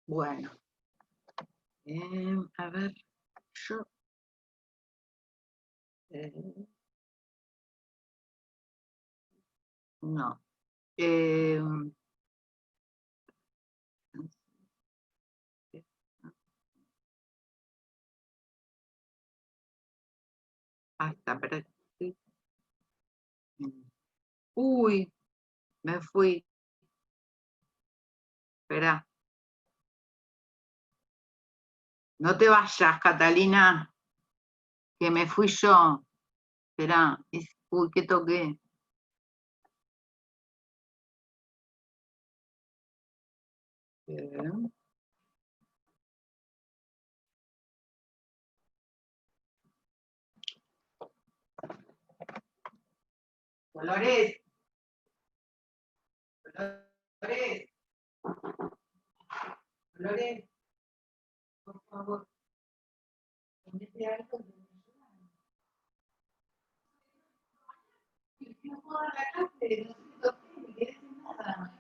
Bueno. A ver, yo... no. Ahí está, pero... Uy, me fui. Espera. No te vayas, Catalina, que me fui yo. Espera. Uy, ¿qué toqué? Dolores. Dolores. Dolores. Por favor. Ponete algo que me ayuda. No puedo dar la clase, no sé toqué, ni querés decir nada.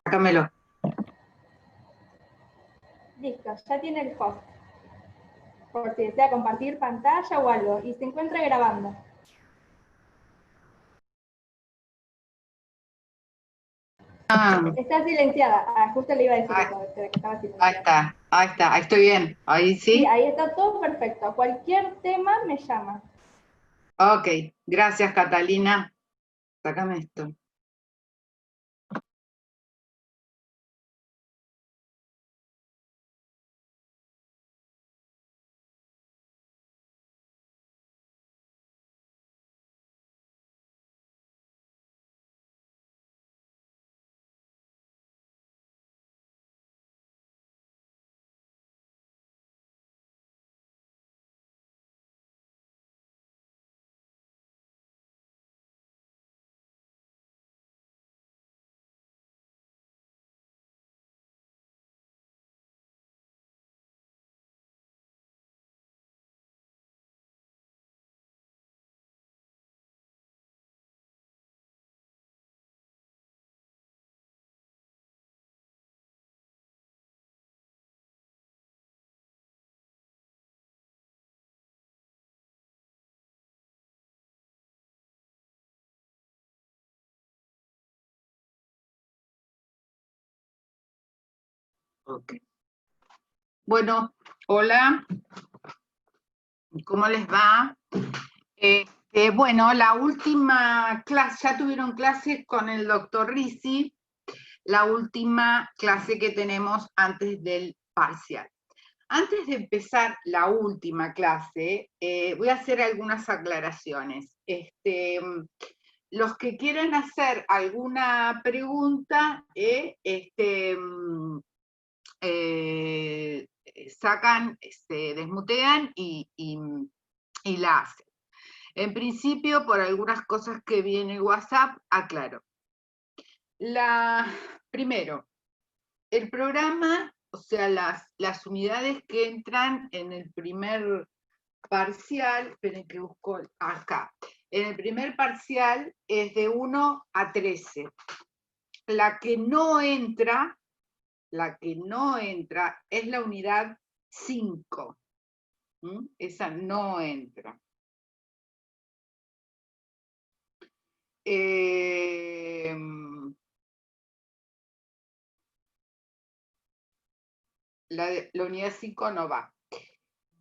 Sácamelo. Listo, ya tiene el host. Por si desea compartir pantalla o algo. Y se encuentra grabando. Está silenciada. Justo le iba a decir que estaba silenciada. Ahí está, ahí estoy bien. Ahí sí. Sí, ahí está todo perfecto. Cualquier tema me llama. Ok, gracias, Catalina. Sácame esto. Ok. Bueno, hola. ¿Cómo les va? Bueno, la última clase, ya tuvieron clase con el doctor Risi, la última clase que tenemos antes del parcial. Antes de empezar la última clase, voy a hacer algunas aclaraciones. Los que quieran hacer alguna pregunta, sacan, se desmutean y la hacen. En principio, por algunas cosas que viene en WhatsApp, aclaro. Primero, el programa, o sea, las unidades que entran en el primer parcial, esperen que busco acá, en el primer parcial es de 1 a 13. La que no entra es la unidad 5. Esa no entra. La unidad 5 no va.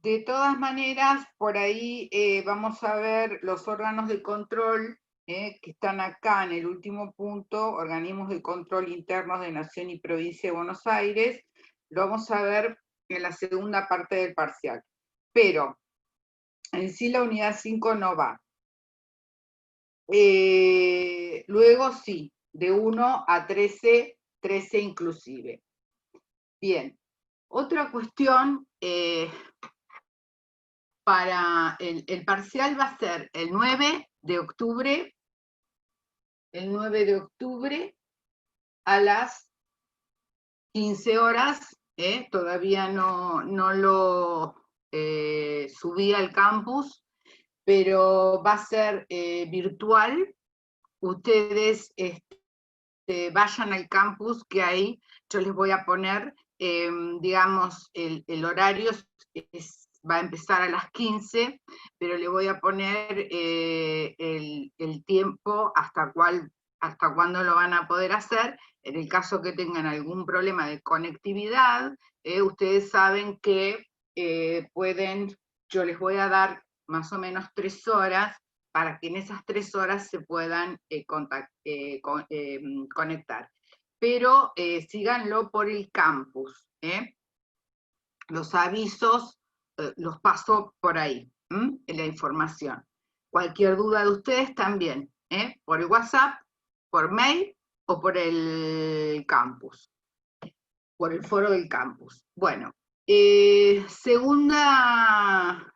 De todas maneras, por ahí vamos a ver los órganos de control que están acá en el último punto, organismos de control internos de Nación y Provincia de Buenos Aires, lo vamos a ver en la segunda parte del parcial. Pero en sí la unidad 5 no va. Luego sí, de 1 a 13, 13 inclusive. Bien, otra cuestión, para el parcial va a ser el 9 de octubre, a las 15 horas, todavía no lo subí al campus, pero va a ser virtual. Ustedes vayan al campus, que ahí yo les voy a poner, digamos, el horario va a empezar a las 15, pero le voy a poner el tiempo hasta cuándo lo van a poder hacer. En el caso que tengan algún problema de conectividad, ustedes saben que yo les voy a dar más o menos 3 horas para que en esas 3 horas se puedan conectar. Pero síganlo por el campus. Los avisos los paso por ahí, en la información. Cualquier duda de ustedes también, por el WhatsApp, por mail o por el campus, por el foro del campus. Bueno, segunda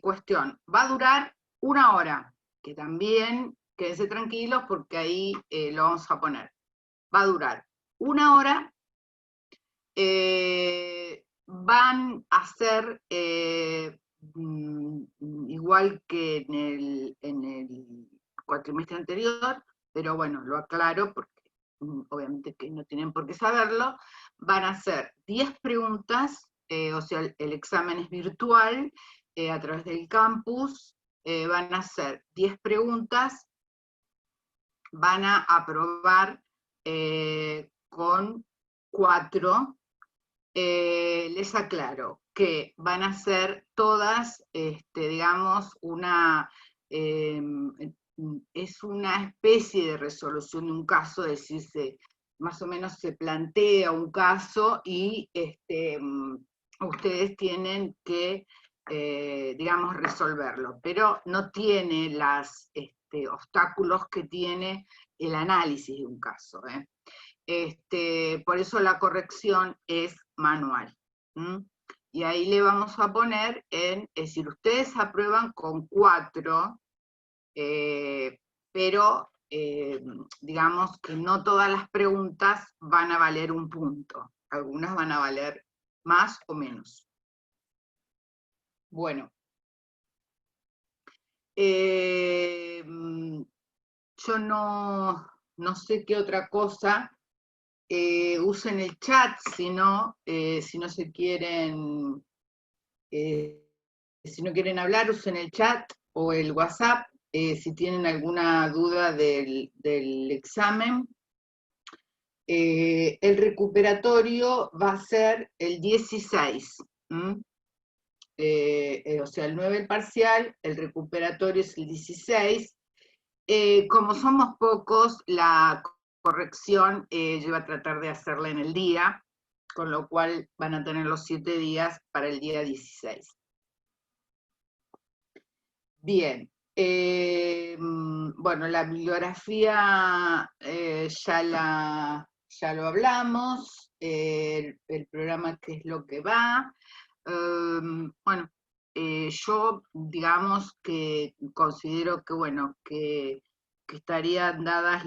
cuestión, va a durar 1 hora, que también quédense tranquilos porque ahí lo vamos a poner. Va a durar 1 hora. Van a ser igual que en el cuatrimestre anterior, pero bueno, lo aclaro porque obviamente que no tienen por qué saberlo. Van a ser 10 preguntas, o sea, el examen es virtual a través del campus. Van a ser 10 preguntas, van a aprobar con 4. Les aclaro que van a ser todas, digamos, es una especie de resolución de un caso, es decir, más o menos se plantea un caso y ustedes tienen que, digamos, resolverlo, pero no tiene los obstáculos que tiene el análisis de un caso. Por eso la corrección es manual. Y ahí le vamos a poner es decir, ustedes aprueban con 4, pero digamos que no todas las preguntas van a valer 1 punto, algunas van a valer más o menos. Bueno, yo no sé qué otra cosa. Usen el chat si no se quieren, si no quieren hablar, usen el chat o el WhatsApp, si tienen alguna duda del examen. El recuperatorio va a ser el 16, o sea, el 9 el parcial, el recuperatorio es el 16. Como somos pocos, la corrección yo iba a tratar de hacerla en el día, con lo cual van a tener los 7 días para el día 16. Bien, bueno, la bibliografía ya lo hablamos, el programa qué es lo que va. Bueno, yo digamos que considero que, bueno, que estarían dadas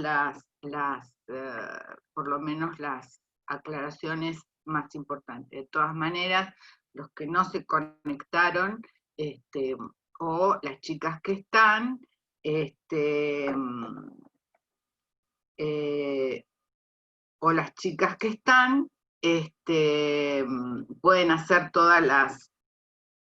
por lo menos las aclaraciones más importantes. De todas maneras, los que no se conectaron, o las chicas que están, o las chicas que están, pueden hacer todas las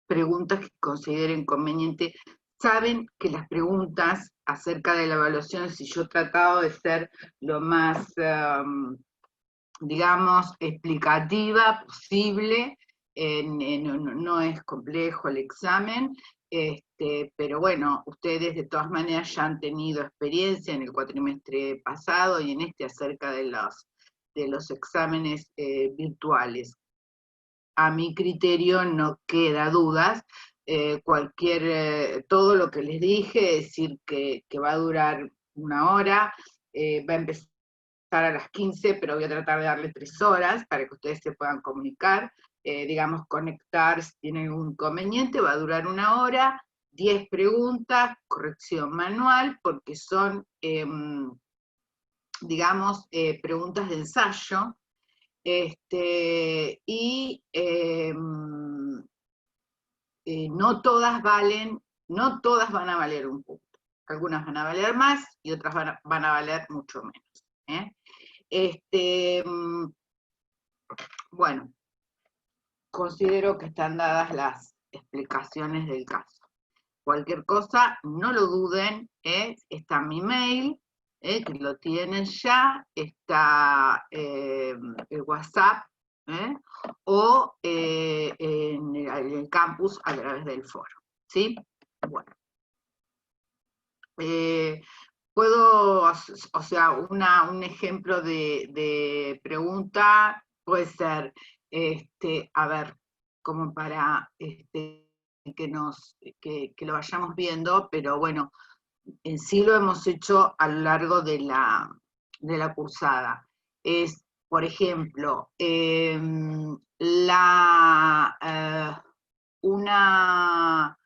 preguntas que consideren conveniente. Saben que las preguntas acerca de la evaluación, si yo he tratado de ser lo más, digamos, explicativa posible, no es complejo el examen, pero bueno, ustedes de todas maneras ya han tenido experiencia en el cuatrimestre pasado y en acerca de los exámenes virtuales. A mi criterio no queda dudas, todo lo que les dije, es decir, que va a durar 1 hora, va a empezar a las 15, pero voy a tratar de darle 3 horas para que ustedes se puedan comunicar, digamos, conectar si tienen algún inconveniente, va a durar 1 hora, 10 preguntas, corrección manual, porque son, digamos, preguntas de ensayo, y no todas van a valer un punto. Algunas van a valer más y otras van a valer mucho menos. Bueno, considero que están dadas las explicaciones del caso. Cualquier cosa, no lo duden, está mi mail, que lo tienen ya, está el WhatsApp, o en el campus a través del foro, ¿sí? Bueno. Puedo, o sea, un ejemplo de pregunta puede ser, a ver, como para que lo vayamos viendo, pero bueno, en sí lo hemos hecho a lo largo de la cursada. Es, por ejemplo, una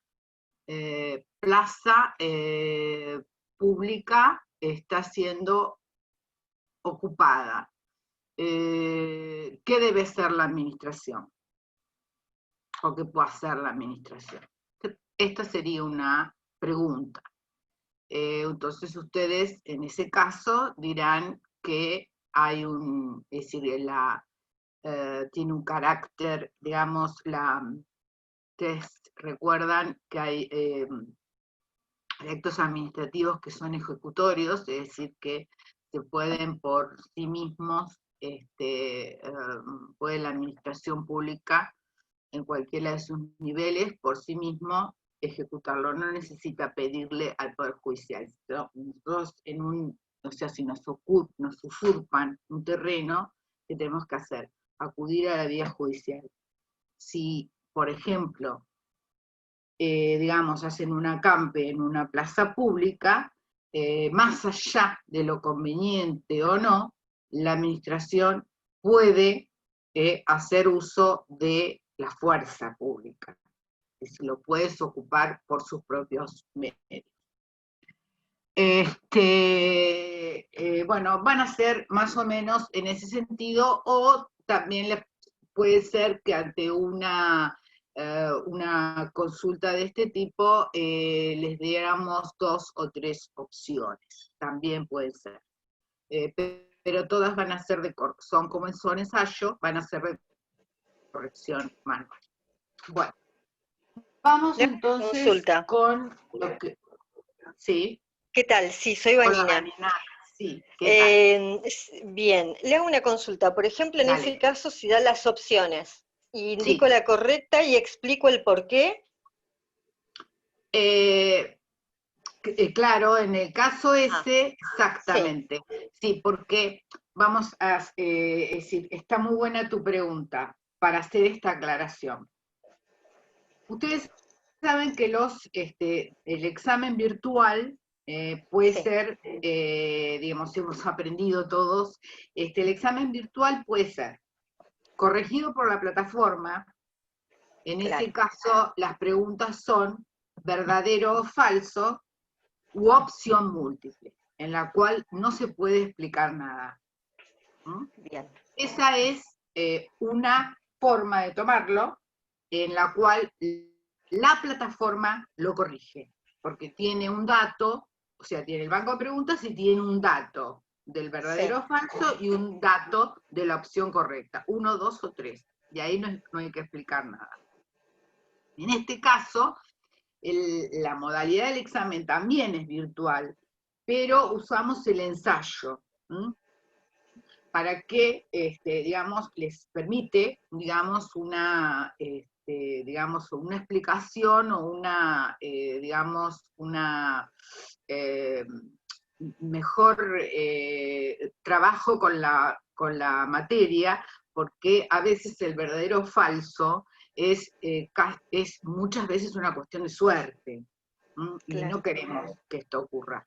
plaza pública está siendo ocupada. ¿Qué debe ser la administración? ¿O qué puede hacer la administración? Esta sería una pregunta. Entonces ustedes en ese caso dirán que hay es decir, tiene un carácter, digamos, ustedes recuerdan que hay actos administrativos que son ejecutorios, es decir, que se pueden por sí mismos, puede la administración pública en cualquiera de sus niveles por sí mismo ejecutarlo, no necesita pedirle al Poder Judicial. Nosotros o sea, si nos usurpan un terreno, ¿qué tenemos que hacer? Acudir a la vía judicial. Si, por ejemplo, digamos, hacen un acampe en una plaza pública, más allá de lo conveniente o no, la administración puede hacer uso de la fuerza pública, y si lo puedes ocupar por sus propios medios. Bueno, van a ser más o menos en ese sentido, o también puede ser que ante una consulta de este tipo les diéramos 2 o 3 opciones, también puede ser. Pero todas van a ser son ensayo, van a ser de corrección manual. Bueno, vamos entonces con lo que... ¿Sí? ¿Qué tal? Sí, soy Vanina. Hola, Vanina. Sí, ¿qué tal? Bien, le hago una consulta. Por ejemplo, en ese caso, si da las opciones, y indico la correcta y explico el por qué. Claro, en el caso ese, exactamente. Sí, porque vamos a decir, está muy buena tu pregunta para hacer esta aclaración. Ustedes saben que el examen virtual puede ser, digamos, hemos aprendido todos, el examen virtual puede ser corregido por la plataforma. En ese caso, las preguntas son verdadero o falso, u opción múltiple, en la cual no se puede explicar nada. Bien. Esa es una forma de tomarlo, en la cual la plataforma lo corrige, porque tiene un dato, o sea, tiene el banco de preguntas y tiene un dato del verdadero o falso y un dato de la opción correcta, 1, 2 o 3, y ahí no hay que explicar nada. En este caso, la modalidad del examen también es virtual, pero usamos el ensayo, para que, digamos, les permite, digamos, una explicación o digamos, una mejor trabajo con la materia, porque a veces el verdadero o falso es muchas veces una cuestión de suerte, y no queremos que esto ocurra.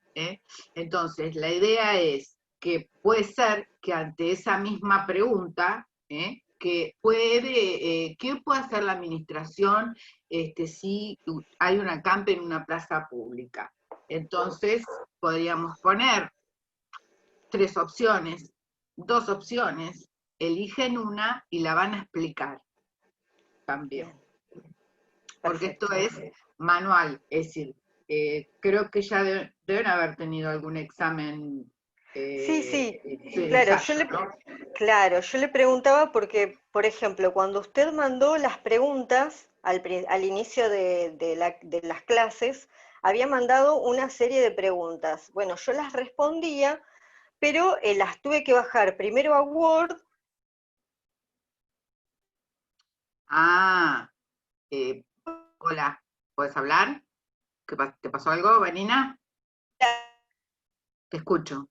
Entonces, la idea es que puede ser que ante esa misma pregunta, ¿qué puede hacer la administración si hay un acampe en una plaza pública? Entonces, podríamos poner 3 opciones, 2 opciones, eligen una y la van a explicar también. porque esto Perfecto. es manual, es decir, creo que ya deben haber tenido algún examen Sí, sí, de claro, ensayo, ¿no? claro, yo le preguntaba porque, por ejemplo, cuando usted mandó las preguntas al inicio de las clases, había mandado una serie de preguntas. Bueno, yo las respondía, pero las tuve que bajar primero a Word. Ah, hola, ¿puedes hablar? ¿Te pasó algo, Vanina? Te escucho.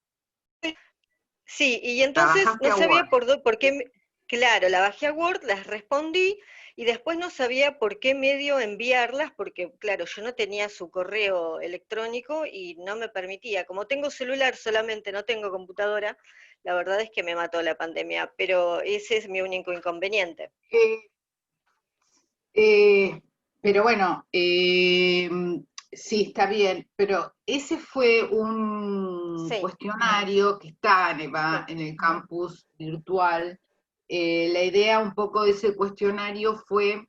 Sí, y La entonces bajaste no a sabía Word. por qué, claro, la bajé a Word, las respondí y después no sabía por qué medio enviarlas, porque claro, yo no tenía su correo electrónico y no me permitía. Como tengo celular solamente, no tengo computadora, la verdad es que me mató la pandemia, pero ese es mi único inconveniente. Eh, Eh, pero bueno, sí, está bien, pero ese fue un Sí, cuestionario que está sí, en el campus virtual. La idea un poco de ese cuestionario fue,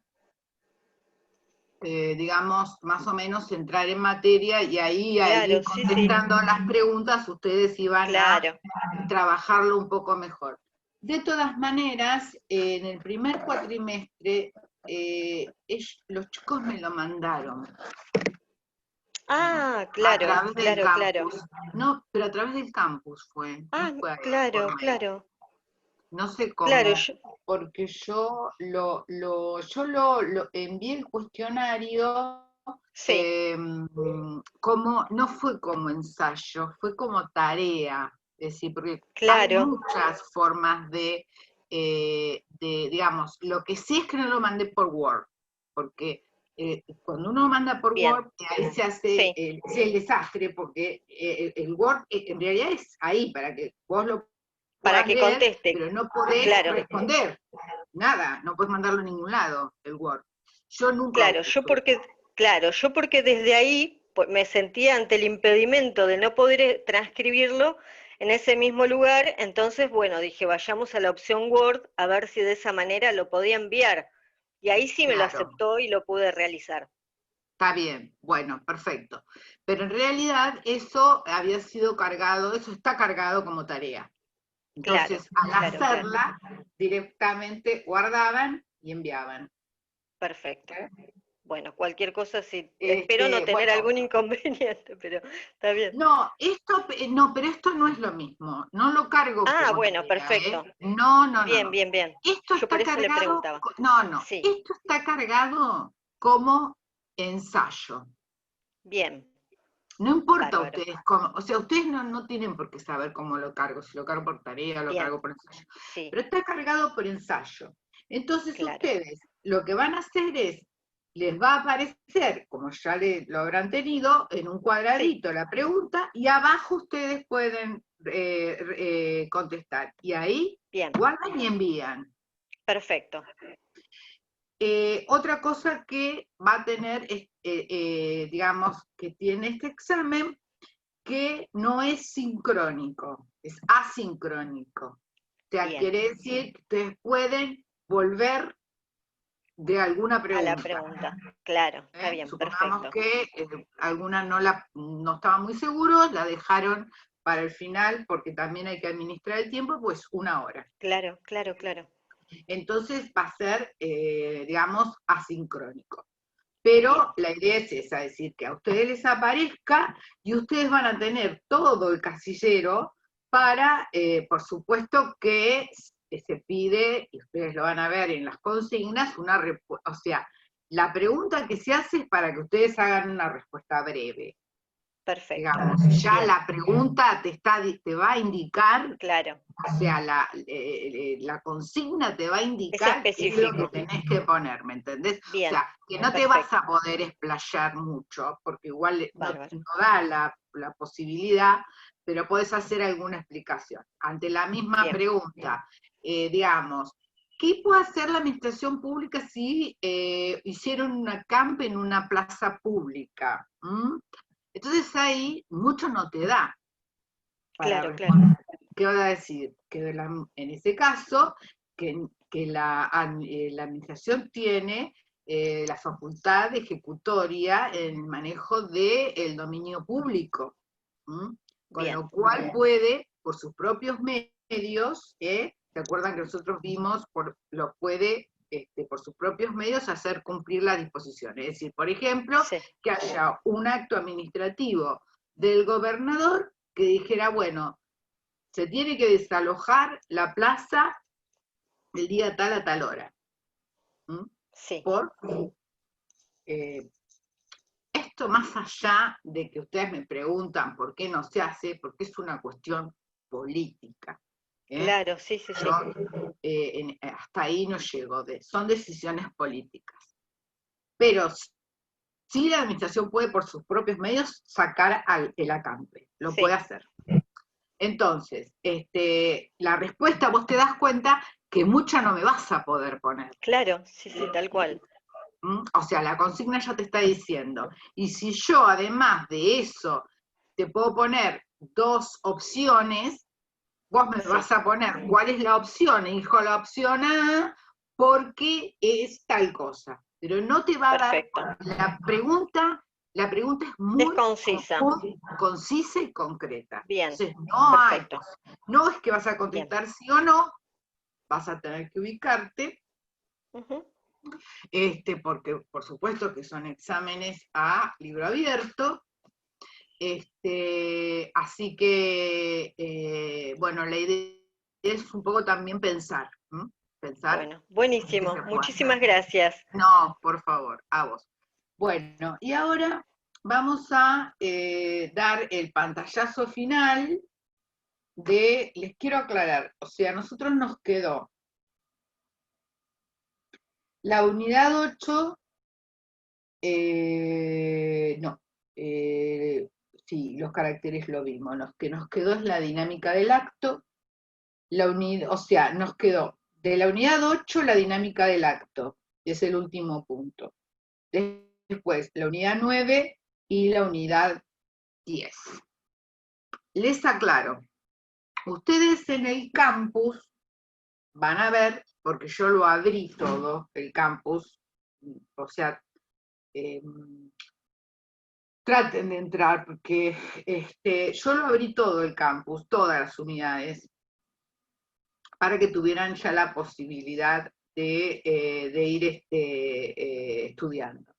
digamos, más o menos entrar en materia y ahí al ir claro, sí, sí, contestando las preguntas ustedes iban a claro. trabajarlo un poco mejor. De todas maneras, en el primer cuatrimestre, los chicos me lo mandaron Ah, a claro, través del claro, claro. campus. No, pero a través del campus fue, no Ah, fue ahí por claro, mail. claro, No sé claro, cómo, porque yo lo envié el cuestionario sí, como, no fue como ensayo, fue como tarea, es decir, porque hay claro, muchas formas digamos, lo que sí es que no lo mandé por Word, porque cuando uno manda por bien, Word, ahí se hace sí. el desastre, porque el Word en realidad es ahí para que vos lo Para puedas que leer, conteste, pero no podés claro, responder, nada, no podés mandarlo a ningún lado, el Word. Yo nunca claro, uso. yo porque desde ahí me sentía ante el impedimento de no poder transcribirlo en ese mismo lugar, entonces, bueno, dije, vayamos a la opción Word a ver si de esa manera lo podía enviar. Y ahí sí me lo Claro, aceptó y lo pude realizar. está bien, bueno, perfecto. Pero en realidad eso había sido cargado, eso está cargado como tarea. Claro, Entonces, al claro, claro, hacerla, directamente guardaban y enviaban. perfecto. Bueno, cualquier cosa sí, espero no tener Bueno, algún inconveniente, pero está bien. no, no, pero esto no es lo mismo. No lo cargo Ah, como bueno, tarea, perfecto. ¿eh? No, no, no, Bien, no. bien, bien. Esto Yo por está eso le cargado, preguntaba. no, no, Sí, esto está cargado como ensayo. bien, No importa a bárbaro. ustedes cómo, o sea, ustedes no tienen por qué saber cómo lo cargo, si lo cargo por tarea o lo Bien, cargo por ensayo, sí, pero está cargado por ensayo. Entonces claro. ustedes lo que van a hacer es, les va a aparecer, como ya lo habrán tenido, en un Sí, cuadradito la pregunta y abajo ustedes pueden contestar. Y ahí bien, guardan y envían. perfecto. Otra cosa que va a tener, digamos, que tiene este examen, que no es sincrónico, es asincrónico. O sea, Bien, quiere decir que ustedes pueden volver de alguna a la pregunta. pregunta. Claro, está bien, Supongamos perfecto. que alguna no estaba muy seguros, la dejaron para el final porque también hay que administrar el tiempo, pues 1 hora. Claro, claro, claro. Entonces va a ser, digamos, asincrónico. Pero Bien, la idea es esa, es decir, que a ustedes les aparezca y ustedes van a tener todo el casillero para, por supuesto que se pide, y ustedes lo van a ver en las consignas, o sea, la pregunta que se hace es para que ustedes hagan una respuesta breve. perfecto. Digamos, ya Bien, la pregunta te va a indicar, claro. o sea, la consigna te va a Es indicar qué es lo que específico. tenés que poner, ¿me entendés? O Bien, sea, que no te vas a perfecto. poder explayar mucho, porque igual Bárbaro. no da la posibilidad, pero podés hacer alguna explicación. Ante la misma Bien, pregunta, digamos, ¿qué puede hacer la administración pública si hicieron una acampe en una plaza pública? Entonces ahí mucho no te da para claro, claro. responder. ¿Qué va a decir? Que en ese caso, que la administración tiene la facultad ejecutoria en el manejo del dominio público. Con Bien. lo cual puede, por sus propios medios, ¿se acuerdan que nosotros vimos, lo puede, por sus propios medios, hacer cumplir las disposiciones? Es decir, por ejemplo, Sí. que haya un acto administrativo del gobernador que dijera, bueno, se tiene que desalojar la plaza el día tal a tal hora. Sí. Por esto, más allá de que ustedes me preguntan por qué no se hace, porque es una cuestión política. Claro, sí, sí, sí. Yo, hasta ahí no llego, son decisiones políticas. Pero sí la administración puede por sus propios medios sacar el acampe, lo Sí. puede hacer. Entonces, la respuesta, vos te das cuenta que mucha no me vas a poder poner. Claro, sí, sí, tal cual. O sea, la consigna ya te está diciendo. Y si yo, además de eso, te puedo poner 2 opciones, vos me vas a poner cuál es la opción, hijo, la opción A, porque es tal cosa. Pero no te va a dar, la pregunta es muy concisa y concreta. Bien. Entonces, no Perfecto. no es que vas a contestar sí o no, vas a tener que ubicarte, porque por supuesto que son exámenes a libro abierto, así que, bueno, la idea es un poco también pensar. Bueno, buenísimo, muchísimas gracias. No, por favor, a vos. Bueno, y ahora vamos a dar el pantallazo final les quiero aclarar, o sea, a nosotros nos quedó la unidad 8, sí, los caracteres lo vimos, lo que nos quedó es la dinámica del acto, o sea, nos quedó de la unidad 8 la dinámica del acto, que es el último punto. Después, la unidad 9 y la unidad 10. Les aclaro, ustedes en el campus van a ver, porque yo lo abrí todo, el campus, o sea, traten de entrar, porque yo lo abrí todo el campus, todas las unidades, para que tuvieran ya la posibilidad de ir estudiando.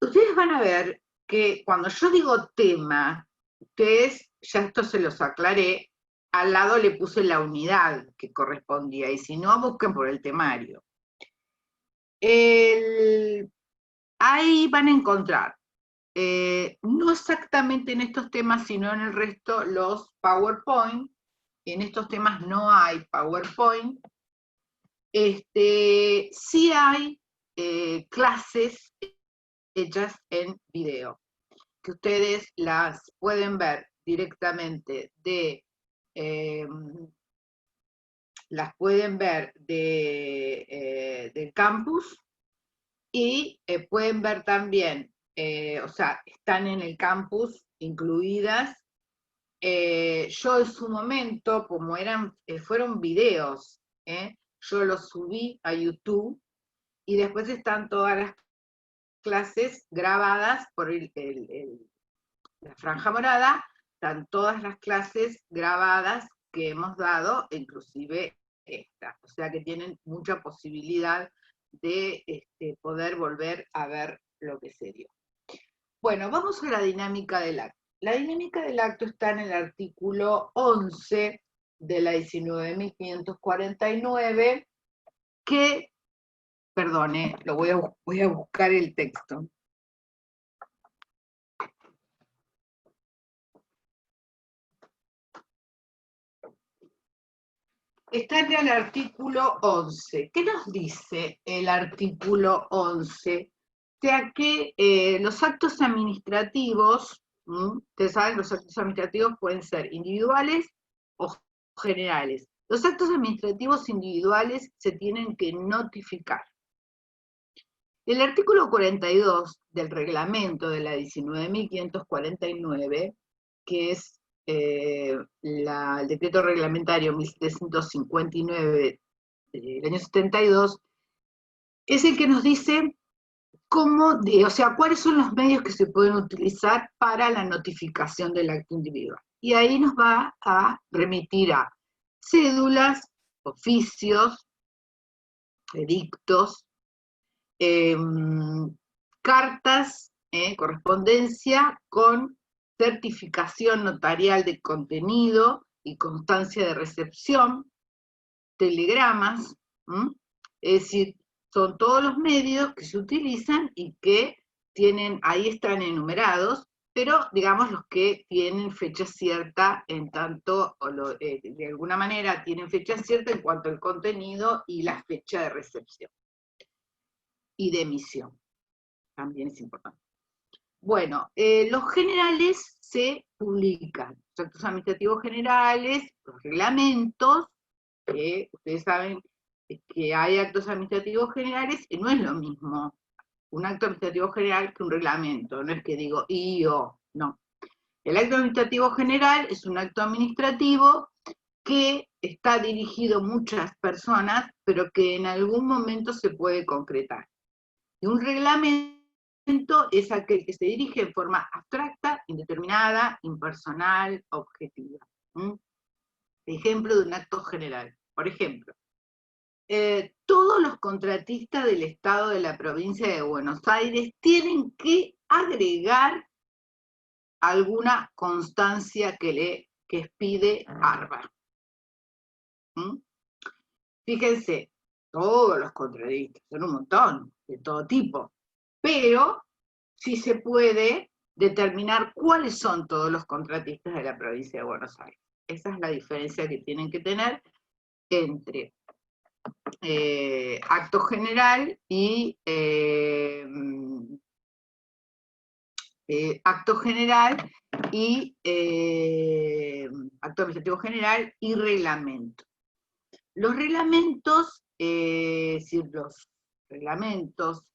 Ustedes van a ver que cuando yo digo tema, ustedes, ya esto se los aclaré, al lado le puse la unidad que correspondía, y si no, busquen por el temario. Ahí van a encontrar, no exactamente en estos temas, sino en el resto, los PowerPoint. En estos temas no hay PowerPoint. Sí hay clases hechas en video, que ustedes las pueden ver directamente del campus, y pueden ver también, o sea, están en el campus incluidas. Yo en su momento, como fueron videos, yo los subí a YouTube, y después están todas las clases grabadas por la franja morada, están todas las clases grabadas que hemos dado, inclusive esta. O sea que tienen mucha posibilidad de poder volver a ver lo que se dio. Bueno, vamos a la dinámica del acto. La dinámica del acto está en el artículo 11 de la 19.549, que, perdone, voy a buscar el texto. Está en el artículo 11. ¿Qué nos dice el artículo 11? O sea que los actos administrativos, ustedes saben, los actos administrativos pueden ser individuales o generales. Los actos administrativos individuales se tienen que notificar. El artículo 42 del reglamento de la 19.549, que es el decreto reglamentario 1759 del año 72, es el que nos dice o sea, cuáles son los medios que se pueden utilizar para la notificación del acto individual. Y ahí nos va a remitir a cédulas, oficios, edictos, cartas, correspondencia con certificación notarial de contenido y constancia de recepción, telegramas, es decir, son todos los medios que se utilizan y que tienen, ahí están enumerados, pero digamos los que tienen fecha cierta en tanto, de alguna manera tienen fecha cierta en cuanto al contenido y la fecha de recepción y de emisión, también es importante. Bueno, los generales se publican, los actos administrativos generales, los reglamentos, que ustedes saben que hay actos administrativos generales, y no es lo mismo un acto administrativo general que un reglamento, no es que digo y o, no. El acto administrativo general es un acto administrativo que está dirigido a muchas personas, pero que en algún momento se puede concretar. Y un reglamento es aquel que se dirige en forma abstracta, indeterminada, impersonal, objetiva. Ejemplo de un acto general. Por ejemplo, todos los contratistas del Estado de la provincia de Buenos Aires tienen que agregar alguna constancia que les pide ARBA. Fíjense, todos los contratistas, son un montón, de todo tipo, pero sí se puede determinar cuáles son todos los contratistas de la provincia de Buenos Aires. Esa es la diferencia que tienen que tener entre acto general y acto administrativo general y reglamento. Los reglamentos, es decir, los reglamentos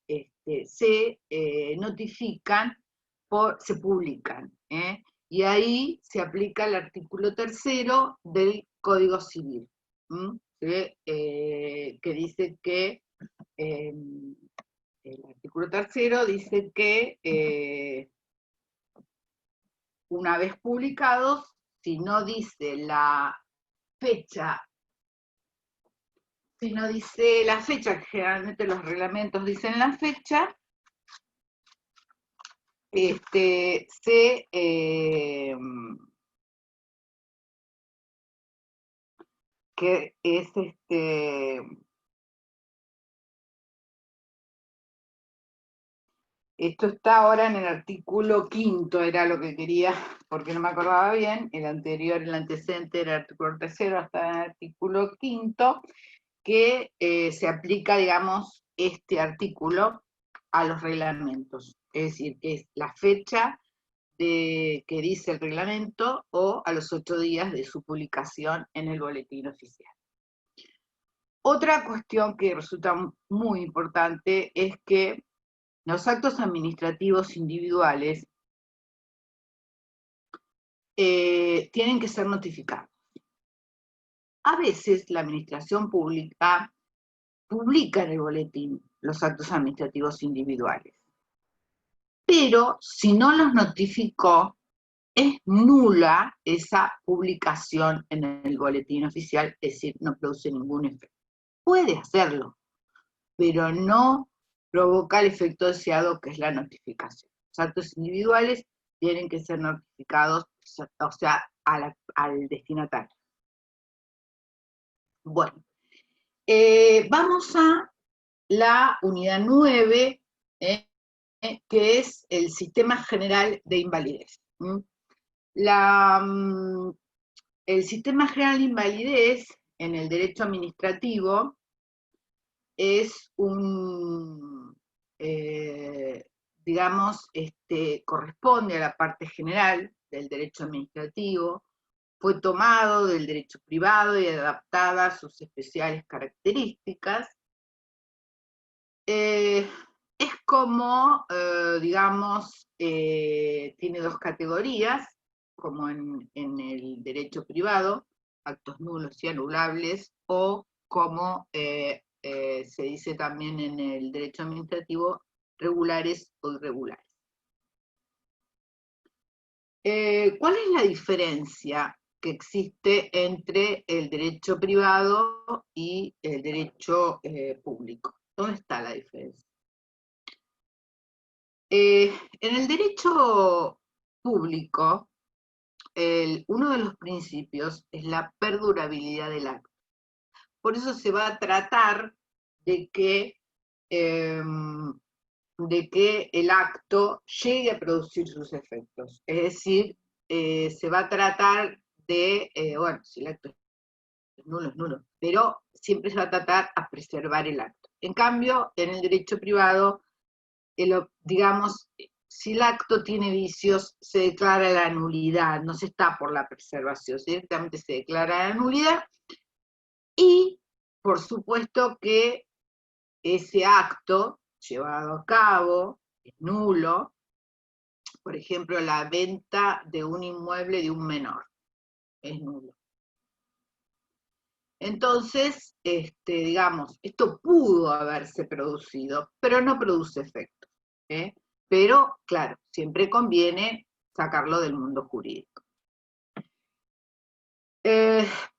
se notifican, se publican, y ahí se aplica el artículo 3º del Código Civil, que dice que, el artículo 3º dice que una vez publicados, si no dice la fecha, que generalmente los reglamentos dicen la fecha, que es esto está ahora en el artículo 5º, era lo que quería, porque no me acordaba bien, el anterior, el antecedente era el artículo 3º, hasta el artículo 5º, que se aplica, digamos, este artículo a los reglamentos, es decir, que es la fecha que dice el reglamento o a los 8 días de su publicación en el boletín oficial. Otra cuestión que resulta muy importante es que los actos administrativos individuales tienen que ser notificados. A veces la administración pública publica en el boletín los actos administrativos individuales, pero si no los notificó, es nula esa publicación en el boletín oficial, es decir, no produce ningún efecto. Puede hacerlo, pero no provoca el efecto deseado, que es la notificación. Los actos individuales tienen que ser notificados, o sea, al destinatario. Bueno, vamos a la unidad 9, que es el sistema general de invalidez. El sistema general de invalidez en el derecho administrativo es digamos, corresponde a la parte general del derecho administrativo, fue tomado del derecho privado y adaptada a sus especiales características. Es como, digamos, tiene dos categorías, como en el derecho privado, actos nulos y anulables, o como se dice también en el derecho administrativo, regulares o irregulares. ¿Cuál es la diferencia que existe entre el derecho privado y el derecho público? ¿Dónde está la diferencia? En el derecho público, uno de los principios es la perdurabilidad del acto. Por eso se va a tratar de que el acto llegue a producir sus efectos. Es decir, se va a tratar de, bueno, si el acto es nulo, pero siempre se va a tratar a preservar el acto. En cambio, en el derecho privado, digamos, si el acto tiene vicios, se declara la nulidad, no se está por la preservación, directamente se declara la nulidad, y por supuesto que ese acto llevado a cabo es nulo. Por ejemplo, la venta de un inmueble de un menor es nulo. Entonces, digamos, esto pudo haberse producido, pero no produce efectos. Pero, claro, siempre conviene sacarlo del mundo jurídico.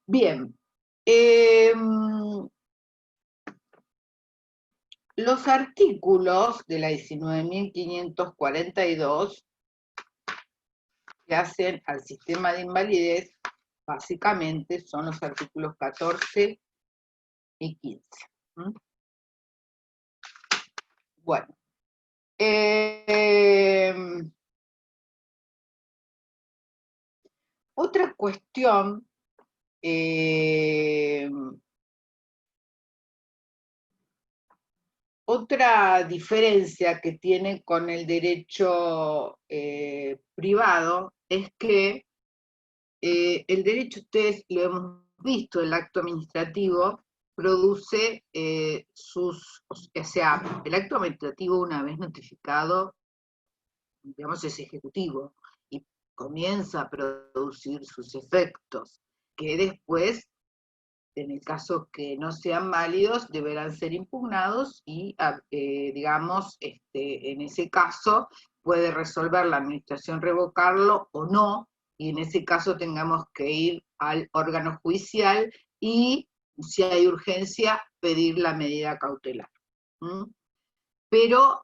Bien. Los artículos de la 19.542 que hacen al sistema de invalidez, básicamente son los artículos 14 y 15. Bueno. Otra cuestión, otra diferencia que tiene con el derecho privado es que el derecho, ustedes lo hemos visto, el acto administrativo produce o sea, el acto administrativo una vez notificado, digamos, es ejecutivo y comienza a producir sus efectos, que después, en el caso que no sean válidos, deberán ser impugnados y, digamos, en ese caso puede resolver la administración revocarlo o no, y en ese caso tengamos que ir al órgano judicial y, si hay urgencia, pedir la medida cautelar. Pero,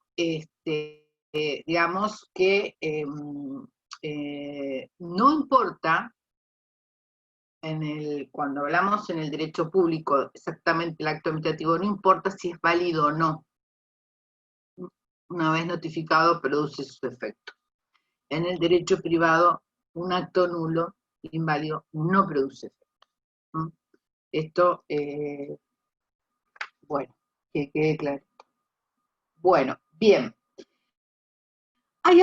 digamos que no importa, cuando hablamos en el derecho público, exactamente el acto administrativo, no importa si es válido o no. Una vez notificado, produce sus efectos. En el derecho privado, un acto nulo, inválido, no produce efectos. Esto, bueno, que quede claro. Bueno, bien. Hay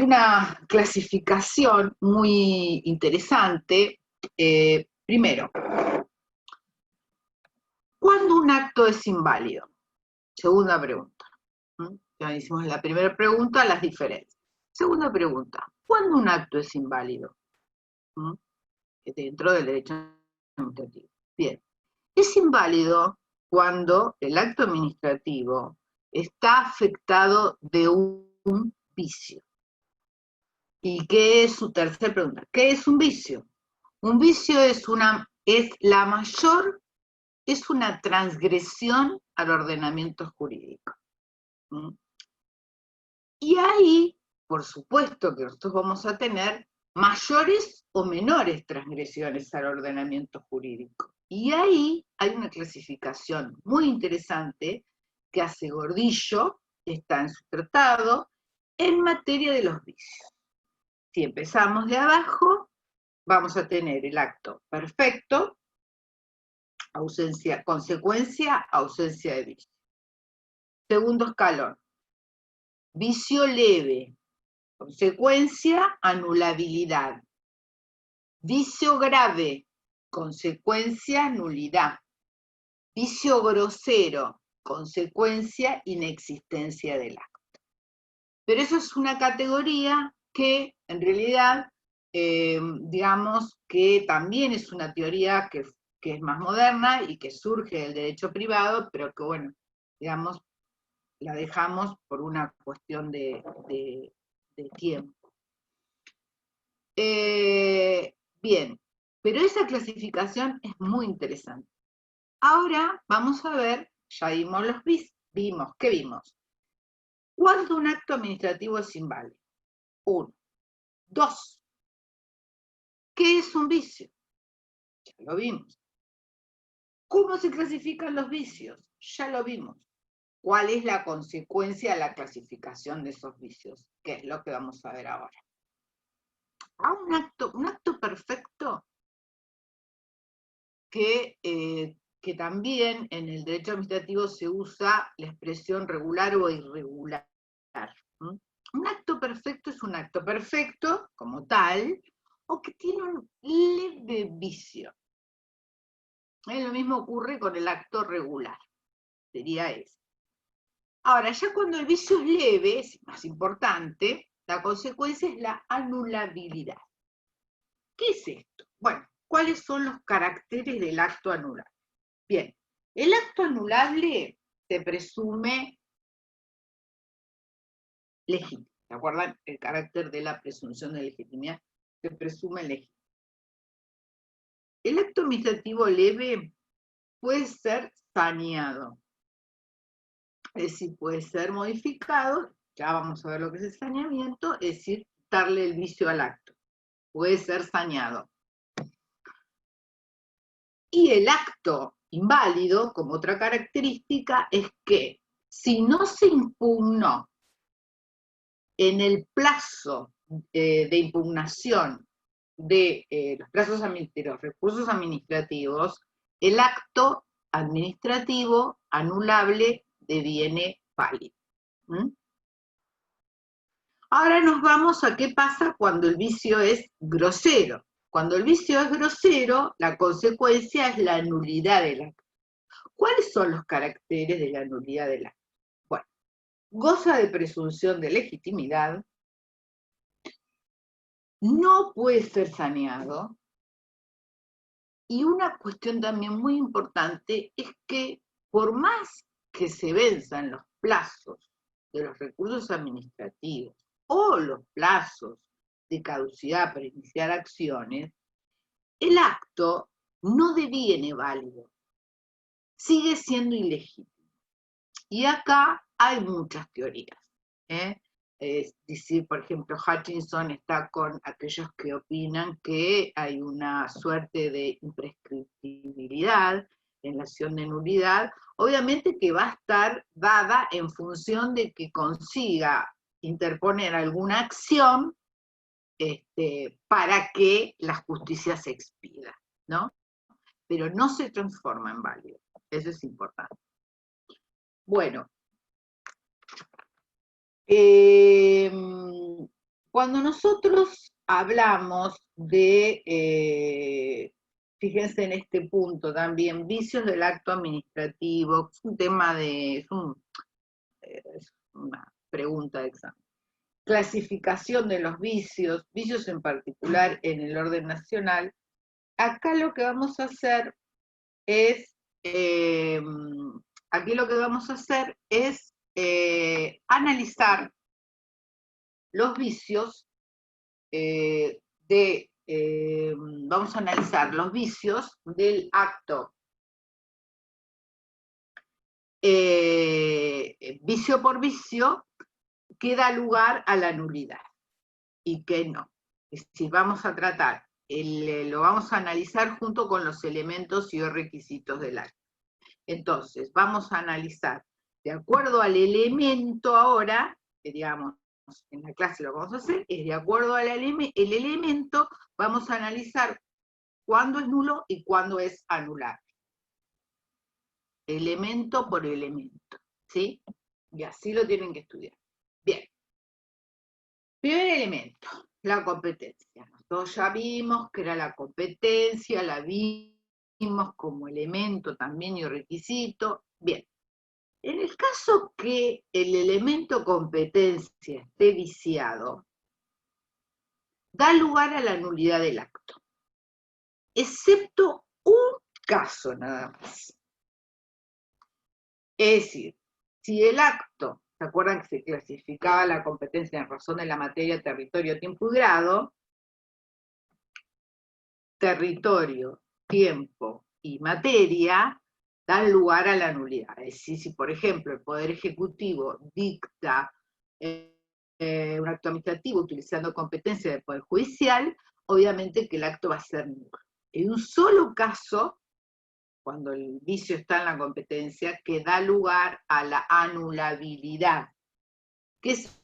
una clasificación muy interesante. Primero, ¿cuándo un acto es inválido? Segunda pregunta. Ya hicimos la primera pregunta, las diferencias. Segunda pregunta, ¿cuándo un acto es inválido? Dentro del derecho administrativo. Bien, es inválido cuando el acto administrativo está afectado de un vicio. ¿Y qué es su tercera pregunta? ¿Qué es un vicio? Un vicio es una transgresión al ordenamiento jurídico. Y ahí, por supuesto que nosotros vamos a tener mayores o menores transgresiones al ordenamiento jurídico. Y ahí hay una clasificación muy interesante que hace Gordillo, está en su tratado, en materia de los vicios. Si empezamos de abajo, vamos a tener el acto perfecto, consecuencia, ausencia de vicio. Segundo escalón, vicio leve, consecuencia, anulabilidad. Vicio grave, consecuencia, nulidad. Vicio grosero, consecuencia, inexistencia del acto. Pero eso es una categoría que, en realidad, digamos que también es una teoría que que es más moderna y que surge del derecho privado, pero que bueno, digamos, la dejamos por una cuestión de tiempo. Bien, pero esa clasificación es muy interesante. Ahora vamos a ver, ya vimos los vimos, ¿qué vimos? ¿Cuándo un acto administrativo es inválido? 1. 2. ¿Qué es un vicio? Ya lo vimos. ¿Cómo se clasifican los vicios? Ya lo vimos. ¿Cuál es la consecuencia de la clasificación de esos vicios? ¿Qué es lo que vamos a ver ahora? Un acto perfecto que también en el derecho administrativo se usa la expresión regular o irregular. Un acto perfecto es un acto perfecto, como tal, o que tiene un leve vicio. Lo mismo ocurre con el acto regular, sería ese. Ahora, ya cuando el vicio es leve, es más importante, la consecuencia es la anulabilidad. ¿Qué es esto? Bueno, ¿cuáles son los caracteres del acto anulable? Bien, el acto anulable se presume legítimo. ¿Se acuerdan? El carácter de la presunción de legitimidad se presume legítimo. El acto administrativo leve puede ser saneado, es decir, puede ser modificado, ya vamos a ver lo que es el saneamiento, es decir, darle el vicio al acto, puede ser saneado. Y el acto inválido, como otra característica, es que si no se impugnó en el plazo de impugnación de los recursos administrativos, el acto administrativo anulable deviene válido. Ahora nos vamos a qué pasa cuando el vicio es grosero. Cuando el vicio es grosero, la consecuencia es la nulidad del acto. ¿Cuáles son los caracteres de la nulidad del acto? Bueno, goza de presunción de legitimidad, no puede ser saneado, y una cuestión también muy importante es que por más que se venzan los plazos de los recursos administrativos o los plazos de caducidad para iniciar acciones, el acto no deviene válido, sigue siendo ilegítimo. Y acá hay muchas teorías. Es decir, por ejemplo, Hutchinson está con aquellos que opinan que hay una suerte de imprescriptibilidad en la acción de nulidad, obviamente que va a estar dada en función de que consiga interponer alguna acción para que la justicia se expida, ¿no? Pero no se transforma en válido, eso es importante. Bueno, cuando nosotros hablamos de, fíjense en este punto también, vicios del acto administrativo, es un tema de, es una pregunta de examen. Clasificación de los vicios en particular en el orden nacional. Acá lo que vamos a hacer es, analizar los vicios vamos a analizar los vicios del acto vicio por vicio que da lugar a la nulidad y que no. Es decir, vamos a tratar, lo vamos a analizar junto con los elementos y requisitos del acto. Entonces, vamos a analizar, de acuerdo al elemento ahora, que digamos, en la clase lo que vamos a hacer, es de acuerdo al elemento, vamos a analizar cuándo es nulo y cuándo es anulable. Elemento por elemento, ¿sí? Y así lo tienen que estudiar. Bien. Primer elemento, la competencia. Nosotros ya vimos que era la competencia, la vimos como elemento también y requisito. Bien. En el caso que el elemento competencia esté viciado, da lugar a la nulidad del acto, excepto un caso nada más. Es decir, si el acto, ¿se acuerdan que se clasificaba la competencia en razón de la materia, territorio, tiempo y grado? Territorio, tiempo y materia dan lugar a la nulidad. Es decir, si por ejemplo el Poder Ejecutivo dicta un acto administrativo utilizando competencia del Poder Judicial, obviamente que el acto va a ser nulo. En un solo caso, cuando el vicio está en la competencia, que da lugar a la anulabilidad, que es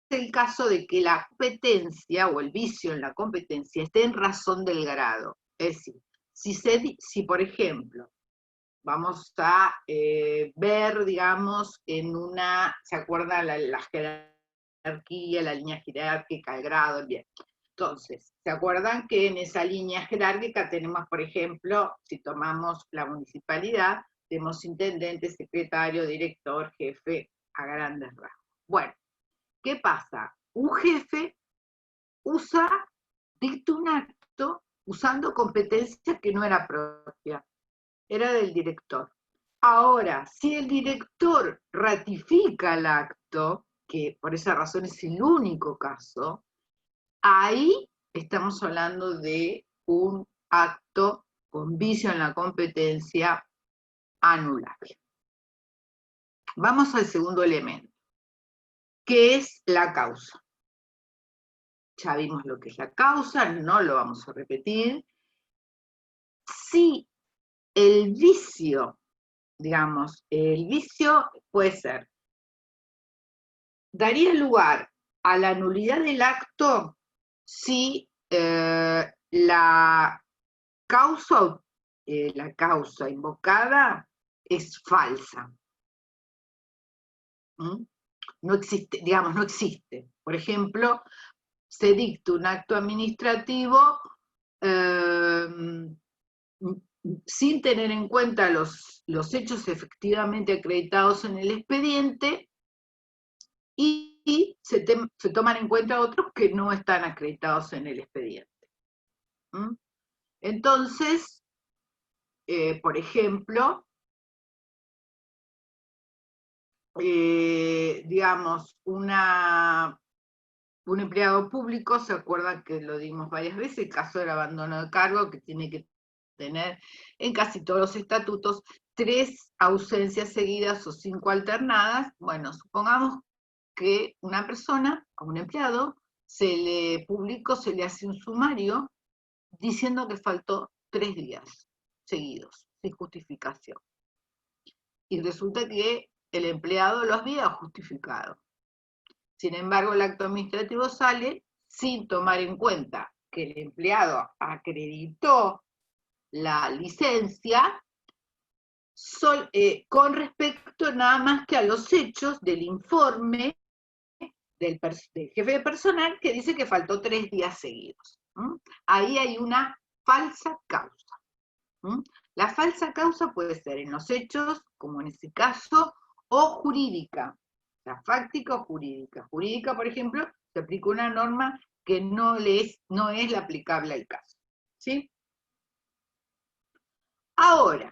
el caso de que la competencia o el vicio en la competencia esté en razón del grado. Es decir, si por ejemplo, vamos a ver, digamos, en una, ¿se acuerdan la jerarquía, la línea jerárquica, el grado? Bien. Entonces, ¿se acuerdan que en esa línea jerárquica tenemos, por ejemplo, si tomamos la municipalidad, tenemos intendente, secretario, director, jefe, a grandes rasgos? Bueno, ¿qué pasa? Un jefe dicta un acto usando competencia que no era propia, era del director. Ahora, si el director ratifica el acto, que por esa razón es el único caso, ahí estamos hablando de un acto con vicio en la competencia anulable. Vamos al segundo elemento, que es la causa. Ya vimos lo que es la causa, no lo vamos a repetir. Si el vicio, digamos, el vicio puede ser, daría lugar a la nulidad del acto si la causa invocada es falsa. No existe, digamos, no existe. Por ejemplo, se dicta un acto administrativo sin tener en cuenta los hechos efectivamente acreditados en el expediente y se toman en cuenta otros que no están acreditados en el expediente. Entonces, por ejemplo, digamos, un empleado público, ¿se acuerdan que lo dimos varias veces? El caso del abandono de cargo, que tiene que tener en casi todos los estatutos 3 ausencias seguidas o 5 alternadas. Bueno, supongamos que una persona, a un empleado, se le hace un sumario diciendo que faltó 3 días seguidos, sin justificación. Y resulta que el empleado lo había justificado. Sin embargo, el acto administrativo sale sin tomar en cuenta que el empleado acreditó la licencia con respecto nada más que a los hechos del informe del jefe de personal que dice que faltó 3 días seguidos. Ahí hay una falsa causa. La falsa causa puede ser en los hechos, como en este caso, o jurídica. La fáctica o jurídica. Jurídica, por ejemplo, se aplica una norma que no es la aplicable al caso. ¿Sí? Ahora,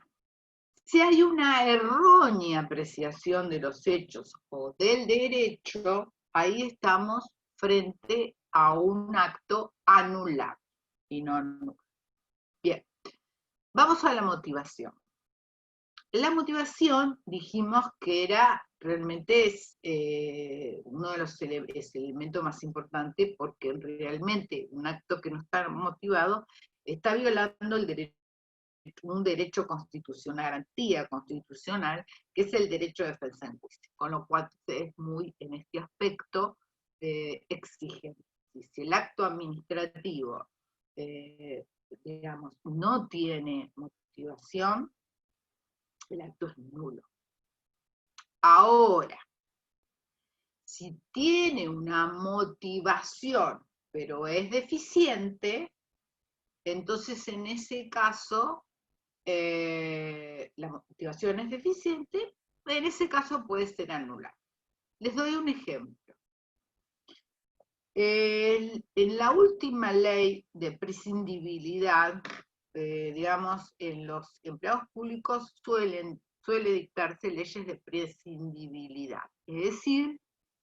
si hay una errónea apreciación de los hechos o del derecho, ahí estamos frente a un acto anulado y no nulo. Bien, vamos a la motivación. La motivación dijimos que realmente es uno de los elementos más importantes porque realmente un acto que no está motivado está violando un derecho constitucional, garantía constitucional, que es el derecho de defensa en juicio, con lo cual es muy, en este aspecto, exigente. Si el acto administrativo, digamos, no tiene motivación, el acto es nulo. Ahora, si tiene una motivación, pero es deficiente, entonces en ese caso la motivación es deficiente, en ese caso puede ser anulada. Les doy un ejemplo. En la última ley de prescindibilidad, digamos, en los empleados públicos suele dictarse leyes de prescindibilidad. Es decir,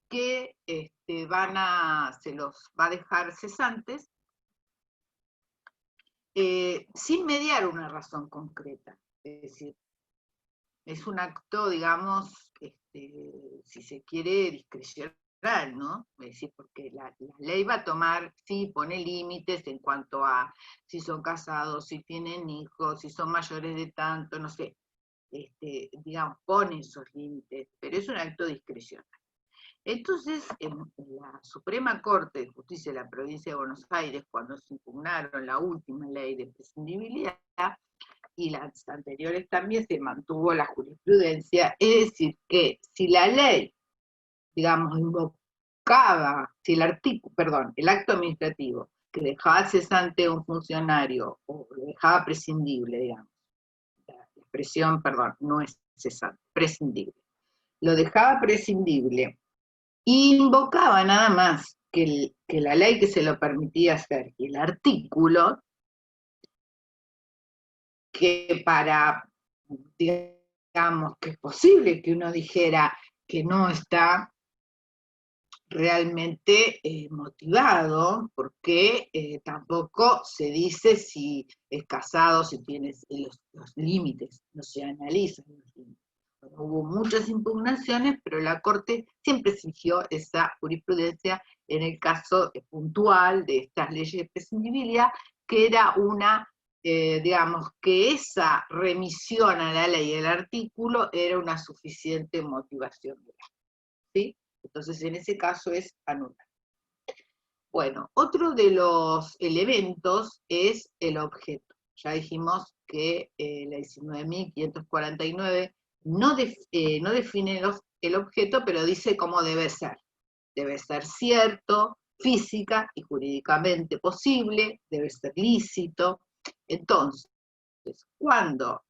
que se los va a dejar cesantes sin mediar una razón concreta. Es decir, es un acto, digamos, si se quiere, discrecional, ¿no? Es decir, porque la ley va a tomar, sí, pone límites en cuanto a si son casados, si tienen hijos, si son mayores de tanto, no sé, digamos, pone esos límites, pero es un acto discrecional. Entonces, en la Suprema Corte de Justicia de la Provincia de Buenos Aires, cuando se impugnaron la última ley de prescindibilidad, y las anteriores también se mantuvo la jurisprudencia, es decir, que si la ley, digamos, invocaba, si el acto administrativo que dejaba cesante a un funcionario, o lo dejaba prescindible, digamos, la expresión, perdón, no es cesante, prescindible, lo dejaba prescindible, invocaba nada más que la ley que se lo permitía hacer, y el artículo, que digamos, que es posible que uno dijera que no está realmente motivado, porque tampoco se dice si es casado, si tiene los límites, no se analizan los límites. Bueno, hubo muchas impugnaciones, pero la Corte siempre exigió esa jurisprudencia en el caso puntual de estas leyes de prescindibilidad, que era digamos, que esa remisión a la ley del artículo era una suficiente motivación de la, ¿sí? Entonces, en ese caso es anular. Bueno, otro de los elementos es el objeto. Ya dijimos que la 19.549 no define el objeto, pero dice cómo debe ser. Debe ser cierto, física y jurídicamente posible, debe ser lícito. Entonces, cuando,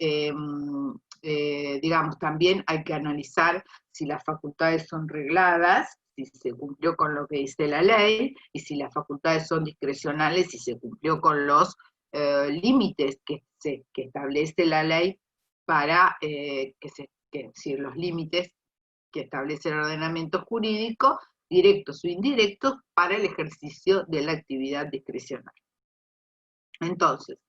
digamos, también hay que analizar si las facultades son regladas, si se cumplió con lo que dice la ley, y si las facultades son discrecionales, si se cumplió con los límites que establece la ley para si los límites que establece el ordenamiento jurídico, directos o indirectos, para el ejercicio de la actividad discrecional. Entonces,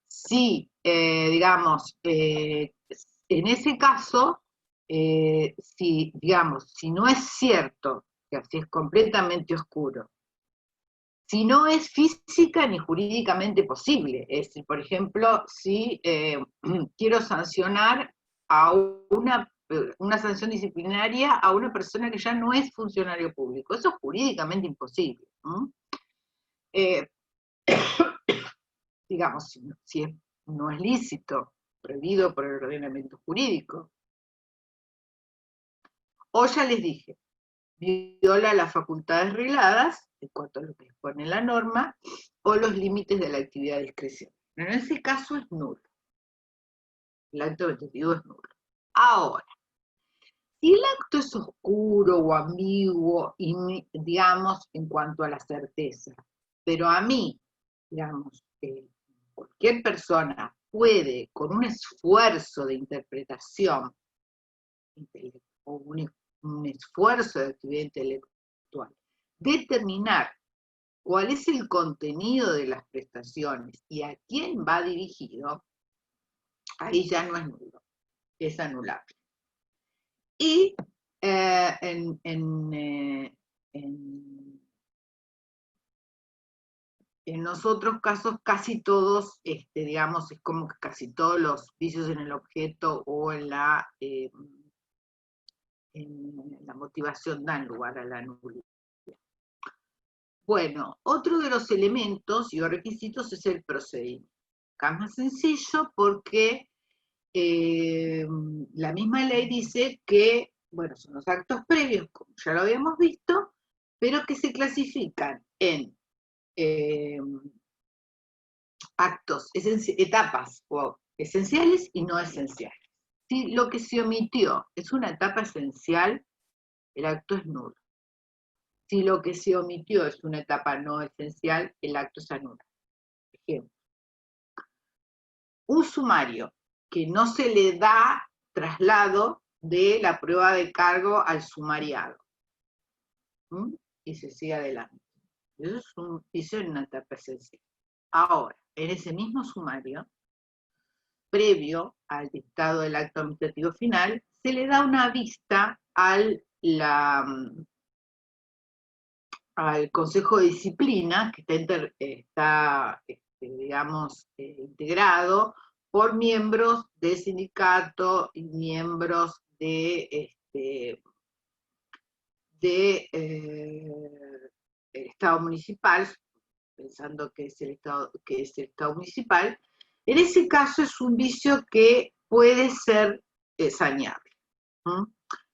si, digamos, en ese caso, si no es cierto, que así es completamente oscuro, si no es física ni jurídicamente posible, es decir, por ejemplo, si quiero sancionar a una sanción disciplinaria a una persona que ya no es funcionario público, eso es jurídicamente imposible. Digamos, si no es lícito, prohibido por el ordenamiento jurídico. O ya les dije, viola las facultades regladas, en cuanto a lo que dispone la norma, o los límites de la actividad discrecional. Pero en ese caso es nulo. El acto detectivo es nulo. Ahora, si el acto es oscuro o ambiguo, digamos, en cuanto a la certeza, pero a mí, digamos, cualquier persona puede, con un esfuerzo de interpretación o un esfuerzo de actividad intelectual, determinar cuál es el contenido de las prestaciones y a quién va dirigido, ahí ya no es nulo, es anulable. Y en los otros casos, casi todos, digamos, es como que casi todos los vicios en el objeto o en la motivación dan lugar a la nulidad. Bueno, otro de los elementos y requisitos es el procedimiento. Acá es más sencillo porque la misma ley dice que, bueno, son los actos previos, como ya lo habíamos visto, pero que se clasifican en etapas o esenciales y no esenciales. Si lo que se omitió es una etapa esencial, el acto es nulo. Si lo que se omitió es una etapa no esencial, el acto se anula. Ejemplo. un sumario que no se le da traslado de la prueba de cargo al sumariado. Y se sigue adelante. Eso es un vicio en una etapa esencial. Ahora, en ese mismo sumario, previo al dictado del acto administrativo final, se le da una vista al Consejo de Disciplina, que está digamos, integrado por miembros del sindicato y miembros del Estado municipal, pensando que es el Estado municipal. En ese caso es un vicio que puede ser saneable.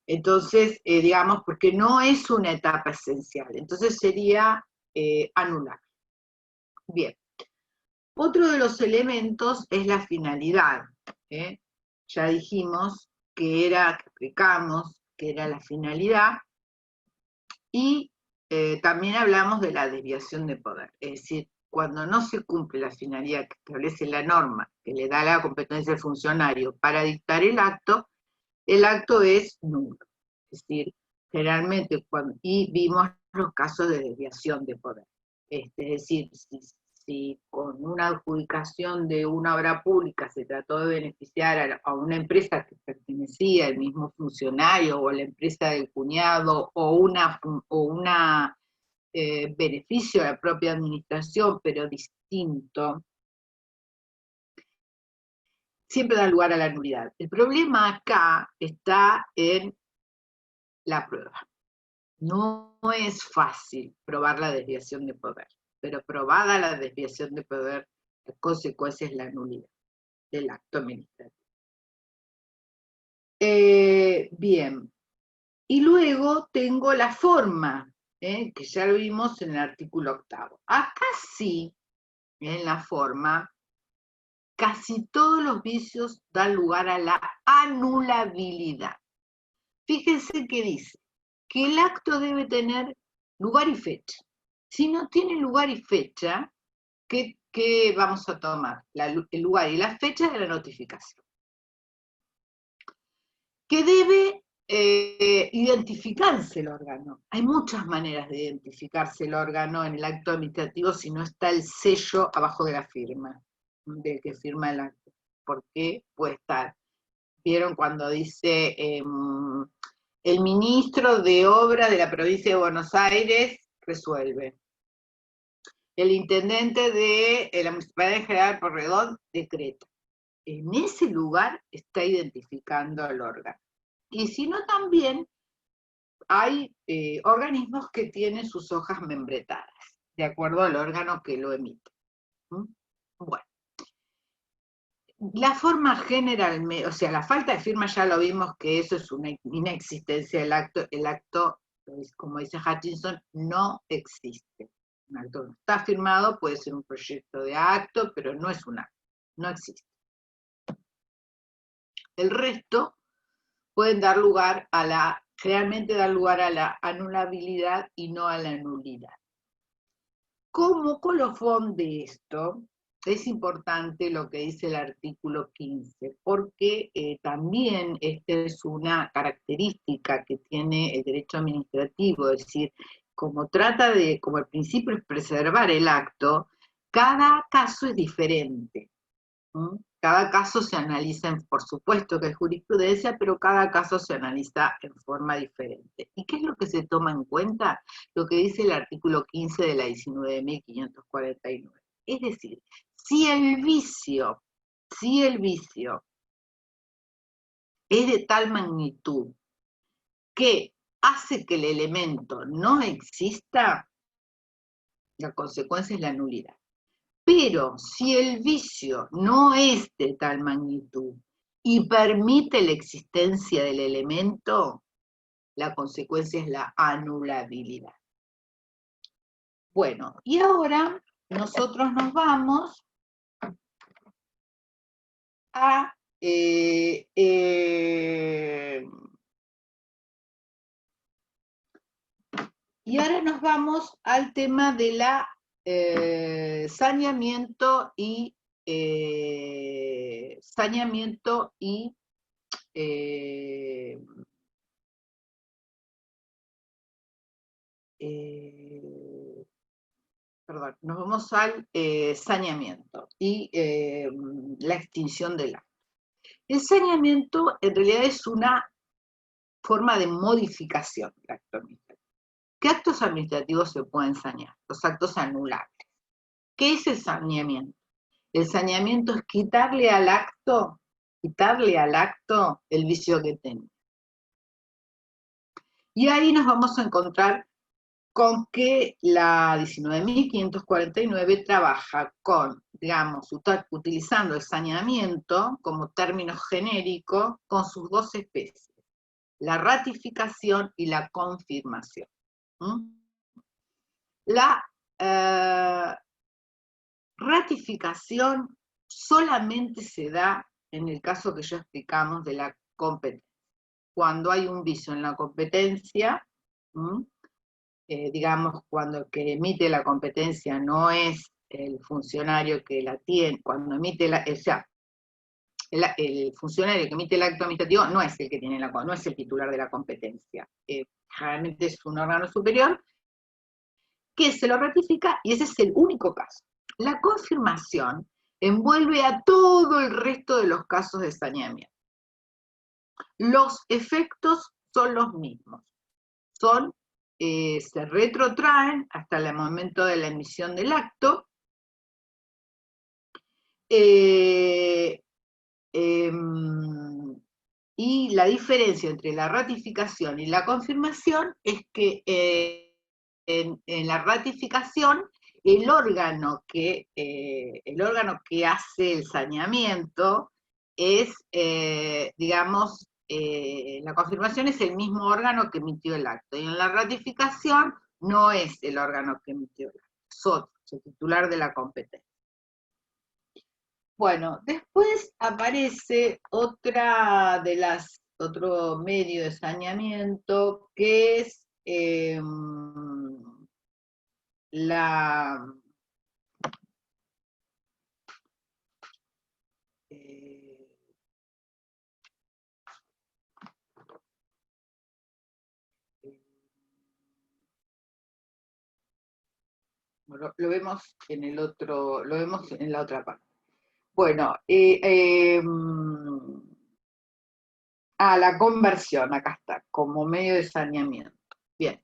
Entonces, digamos, porque no es una etapa esencial, entonces sería anular. Bien. Otro de los elementos es la finalidad. Ya dijimos explicamos que era la finalidad, y también hablamos de la desviación de poder. Es decir, cuando no se cumple la finalidad que establece la norma, que le da la competencia al funcionario para dictar el acto es nulo. Es decir, generalmente, y vimos los casos de desviación de poder. Es decir, si con una adjudicación de una obra pública se trató de beneficiar a una empresa que pertenecía al mismo funcionario, o a la empresa del cuñado, o una beneficio a la propia administración, pero distinto, siempre da lugar a la nulidad. El problema acá está en la prueba. No es fácil probar la desviación de poder, pero probada la desviación de poder, la consecuencia es la nulidad del acto administrativo. Bien, y luego tengo la forma, que ya lo vimos en el artículo 8. Acá sí, en la forma, casi todos los vicios dan lugar a la anulabilidad. Fíjense que dice que el acto debe tener lugar y fecha. Si no tiene lugar y fecha, ¿qué vamos a tomar? El lugar y la fecha de la notificación. Que debe identificarse el órgano. Hay muchas maneras de identificarse el órgano en el acto administrativo si no está el sello abajo de la firma, del que firma el acto. Porque puede estar. ¿Vieron cuando dice el ministro de Obras de la provincia de Buenos Aires resuelve? El intendente de la Municipalidad de General Porredón decreta. En ese lugar está identificando al órgano. Y si no, también hay organismos que tienen sus hojas membretadas, de acuerdo al órgano que lo emite. Bueno. La forma generalmente, o sea, la falta de firma ya lo vimos que eso es una inexistencia del acto. El acto, como dice Hutchinson, no existe. Un acto no está firmado, puede ser un proyecto de acto, pero no es un acto, no existe. El resto pueden dar lugar generalmente dar lugar a la anulabilidad y no a la nulidad. Como colofón de esto, es importante lo que dice el artículo 15, porque también esta es una característica que tiene el derecho administrativo, es decir, como el principio es preservar el acto, cada caso es diferente. Cada caso se analiza, por supuesto que es jurisprudencia, pero cada caso se analiza en forma diferente. ¿Y qué es lo que se toma en cuenta? Lo que dice el artículo 15 de la 19.549. Es decir, si el vicio es de tal magnitud que hace que el elemento no exista, la consecuencia es la nulidad. Pero si el vicio no es de tal magnitud y permite la existencia del elemento, la consecuencia es la anulabilidad. Bueno, y ahora nosotros nos vamos a y ahora nos vamos al tema de la saneamiento y saneamiento y perdón, nos vamos al saneamiento y la extinción del acto. El saneamiento en realidad es una forma de modificación del acto administrativo. ¿Qué actos administrativos se pueden sanear? Los actos anulables. ¿Qué es el saneamiento? El saneamiento es quitarle al acto el vicio que tenía. Y ahí nos vamos a encontrar con que la 19.549 trabaja con, digamos, utilizando el saneamiento como término genérico con sus dos especies, la ratificación y la confirmación. La ratificación solamente se da en el caso que ya explicamos de la competencia. Cuando hay un vicio en la competencia, digamos, cuando el que emite la competencia no es el funcionario que la tiene, cuando emite el funcionario que emite el acto administrativo no es el que tiene no es el titular de la competencia. Generalmente es un órgano superior que se lo ratifica y ese es el único caso. La confirmación envuelve a todo el resto de los casos de saneamiento. Los efectos son los mismos. Se retrotraen hasta el momento de la emisión del acto. Y la diferencia entre la ratificación y la confirmación es que en la ratificación el órgano que hace el saneamiento es, digamos, la confirmación es el mismo órgano que emitió el acto, y en la ratificación no es el órgano que emitió el acto, es otro, es el titular de la competencia. Bueno, después aparece otro medio de saneamiento que es lo vemos en la otra parte. Bueno, la conversión, acá está, como medio de saneamiento. Bien.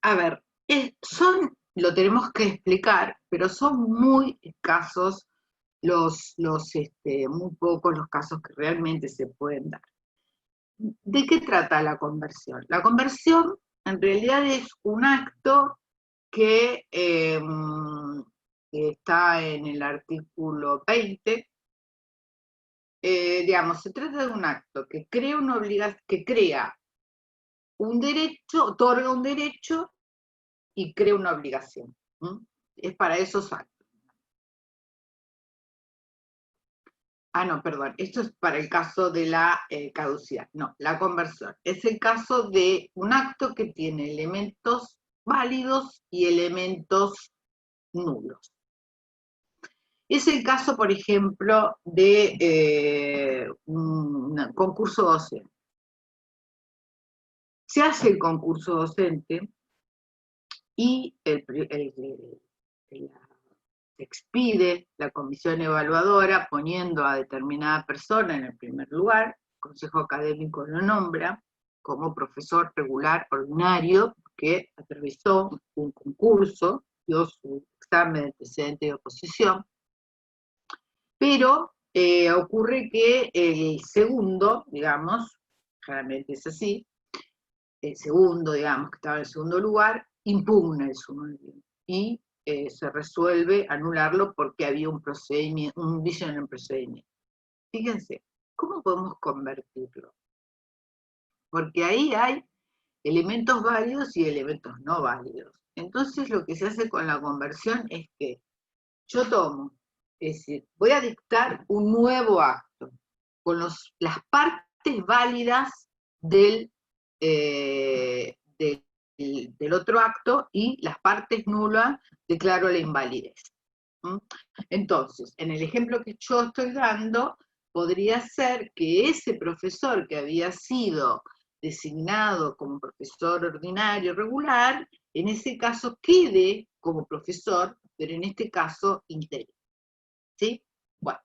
A ver, lo tenemos que explicar, pero son muy escasos muy pocos los casos que realmente se pueden dar. ¿De qué trata la conversión? La conversión en realidad es un acto que está en el artículo 20, digamos, se trata de un acto que crea una obligación, que crea un derecho, otorga un derecho y crea una obligación. Es para esos actos. No, perdón, esto es para el caso de la caducidad. No, la conversión. Es el caso de un acto que tiene elementos válidos y elementos nulos. Es el caso, por ejemplo, de un concurso docente. Se hace el concurso docente y se expide la comisión evaluadora poniendo a determinada persona en el primer lugar, el consejo académico lo nombra como profesor regular ordinario que atravesó un concurso, dio su examen de antecedente de oposición, pero ocurre que el segundo, digamos, generalmente es así, el segundo, digamos, que estaba en el segundo lugar, impugna el sumario y se resuelve anularlo porque había un vicio en el procedimiento. Fíjense, ¿cómo podemos convertirlo? Porque ahí hay elementos válidos y elementos no válidos. Entonces lo que se hace con la conversión es que yo tomo, es decir, voy a dictar un nuevo acto con las partes válidas del otro acto y las partes nulas declaro la invalidez. ¿Mm? Entonces, en el ejemplo que yo estoy dando, podría ser que ese profesor que había sido designado como profesor ordinario regular, en ese caso quede como profesor, pero en este caso interino. ¿Sí? Bueno,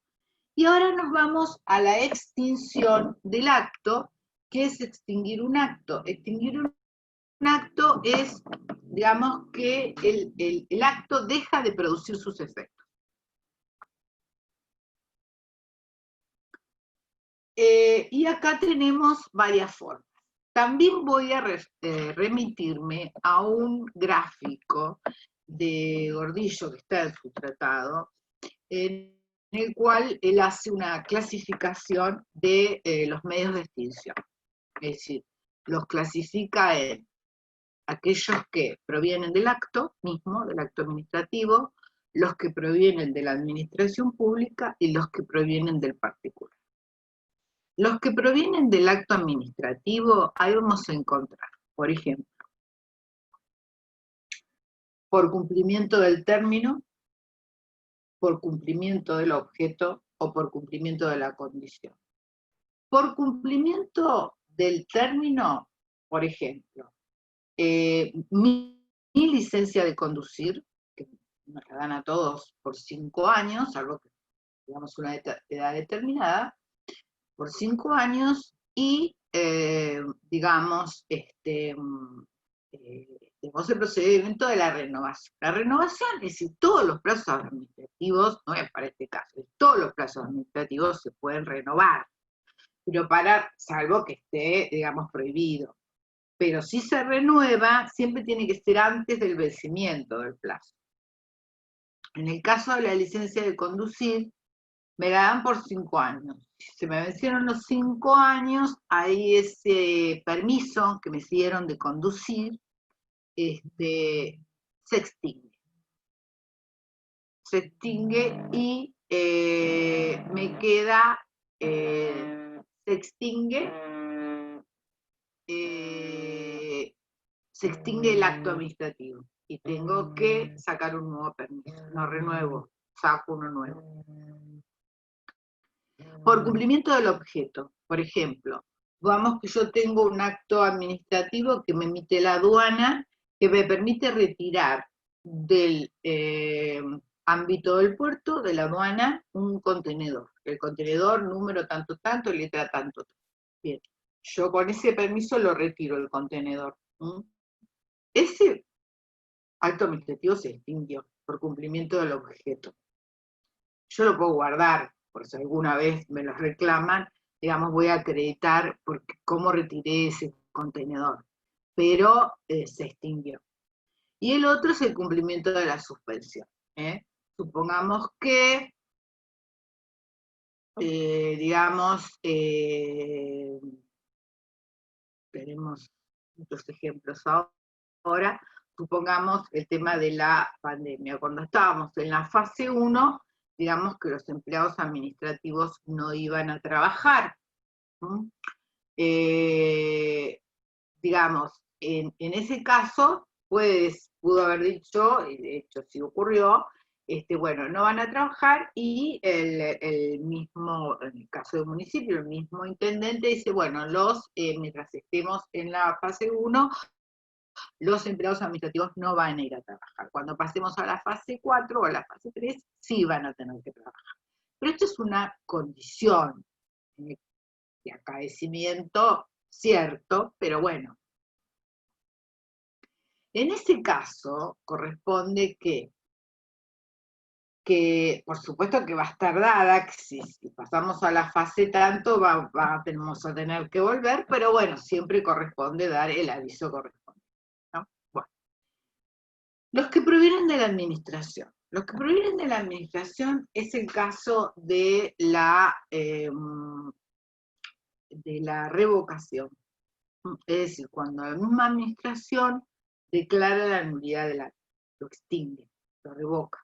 y ahora nos vamos a la extinción del acto. ¿Qué es extinguir un acto? Extinguir un acto es, digamos, que el acto deja de producir sus efectos. Y acá tenemos varias formas. También voy a remitirme a un gráfico de Gordillo que está en su tratado, en el cual él hace una clasificación de los medios de extinción. Es decir, los clasifica en aquellos que provienen del acto mismo, del acto administrativo, los que provienen de la administración pública y los que provienen del particular. Los que provienen del acto administrativo, ahí vamos a encontrar, por ejemplo, por cumplimiento del término, por cumplimiento del objeto o por cumplimiento de la condición. Por cumplimiento del término, por ejemplo, mi licencia de conducir, que nos la dan a todos por 5 años, salvo que digamos una edad determinada, por 5 años, y digamos, tenemos el procedimiento de la renovación. La renovación es decir, todos los plazos administrativos, no es para este caso, todos los plazos administrativos se pueden renovar, pero salvo que esté, digamos, prohibido. Pero si se renueva, siempre tiene que ser antes del vencimiento del plazo. En el caso de la licencia de conducir, me la dan por 5 años. Si se me vencieron los 5 años, ahí ese permiso que me dieron de conducir, se extingue. Se extingue y me queda, se extingue el acto administrativo y tengo que sacar un nuevo permiso, no renuevo, saco uno nuevo. Por cumplimiento del objeto, por ejemplo, vamos que yo tengo un acto administrativo que me emite la aduana, que me permite retirar del ámbito del puerto, de la aduana, un contenedor. El contenedor, número tanto, tanto, letra tanto. Bien, yo con ese permiso lo retiro el contenedor. Ese acto administrativo se extinguió por cumplimiento del objeto. Yo lo puedo guardar, por si alguna vez me lo reclaman, digamos, voy a acreditar cómo retiré ese contenedor, pero se extinguió. Y el otro es el cumplimiento de la suspensión. Supongamos que, digamos, tenemos muchos ejemplos ahora, supongamos el tema de la pandemia. Cuando estábamos en la fase 1, digamos que los empleados administrativos no iban a trabajar. Digamos, en ese caso, pudo haber dicho, y de hecho sí ocurrió, bueno, no van a trabajar, y el mismo, en el caso del municipio, el mismo intendente dice, bueno, mientras estemos en la fase 1, los empleados administrativos no van a ir a trabajar. Cuando pasemos a la fase 4 o a la fase 3, sí van a tener que trabajar. Pero esto es una condición de acaecimiento cierto, pero bueno. En ese caso, corresponde que por supuesto que va a estar dada, que si pasamos a la fase tanto, tenemos a tener que volver, pero bueno, siempre corresponde dar el aviso correspondiente, ¿no? Bueno. Los que provienen de la administración. Los que provienen de la administración es el caso de la revocación. Es decir, cuando la misma administración declara la nulidad del acto, lo extingue, lo revoca.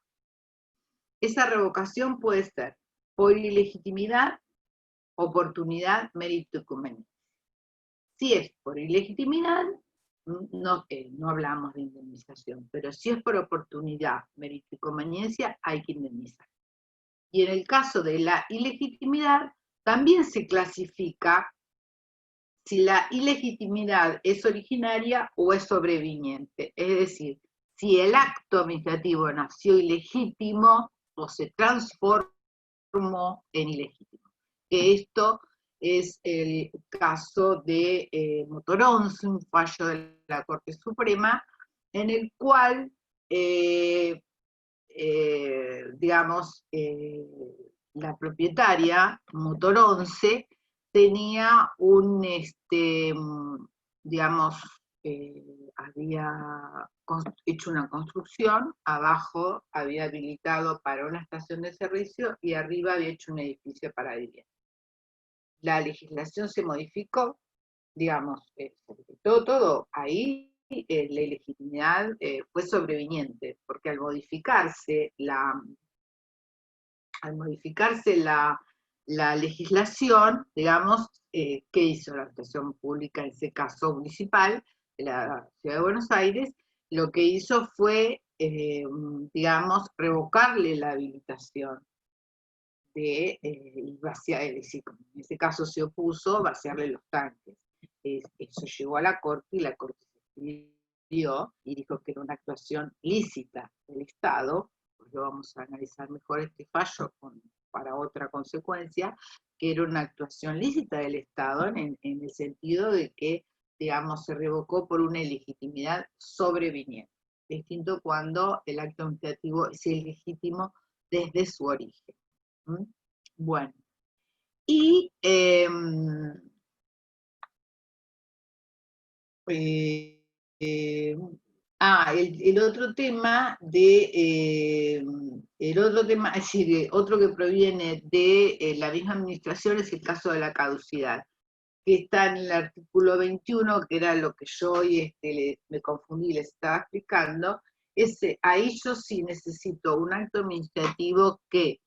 Esa revocación puede ser por ilegitimidad, oportunidad, mérito y conveniencia. Si es por ilegitimidad, no hablamos de indemnización, pero si es por oportunidad, mérito y conveniencia, hay que indemnizar. Y en el caso de la ilegitimidad, también se clasifica si la ilegitimidad es originaria o es sobreviniente. Es decir, si el acto administrativo nació ilegítimo o se transformó en ilegítimo. Que esto es el caso de Motor-11, un fallo de la Corte Suprema, en el cual, digamos, la propietaria, Motor-11, tenía un, digamos, había hecho una construcción, abajo había habilitado para una estación de servicio y arriba había hecho un edificio para vivienda. La legislación se modificó, digamos, todo ahí la ilegitimidad fue sobreviniente, porque al modificarse la legislación, digamos, ¿qué hizo la administración pública, en ese caso municipal, de la Ciudad de Buenos Aires? Lo que hizo fue, digamos, revocarle la habilitación y vaciar, es decir, en ese caso se opuso, vaciarle los tanques. Eso llegó a la Corte y la Corte se expidió y dijo que era una actuación lícita del Estado, porque vamos a analizar mejor este fallo para otra consecuencia, que era una actuación lícita del Estado en el sentido de que, digamos, se revocó por una ilegitimidad sobreviniente. Distinto cuando el acto administrativo es ilegítimo desde su origen. Bueno, y el otro tema es decir, otro que proviene de la misma administración es el caso de la caducidad, que está en el artículo 21, que era lo que yo hoy me confundí, les estaba explicando. Ahí yo sí necesito un acto administrativo que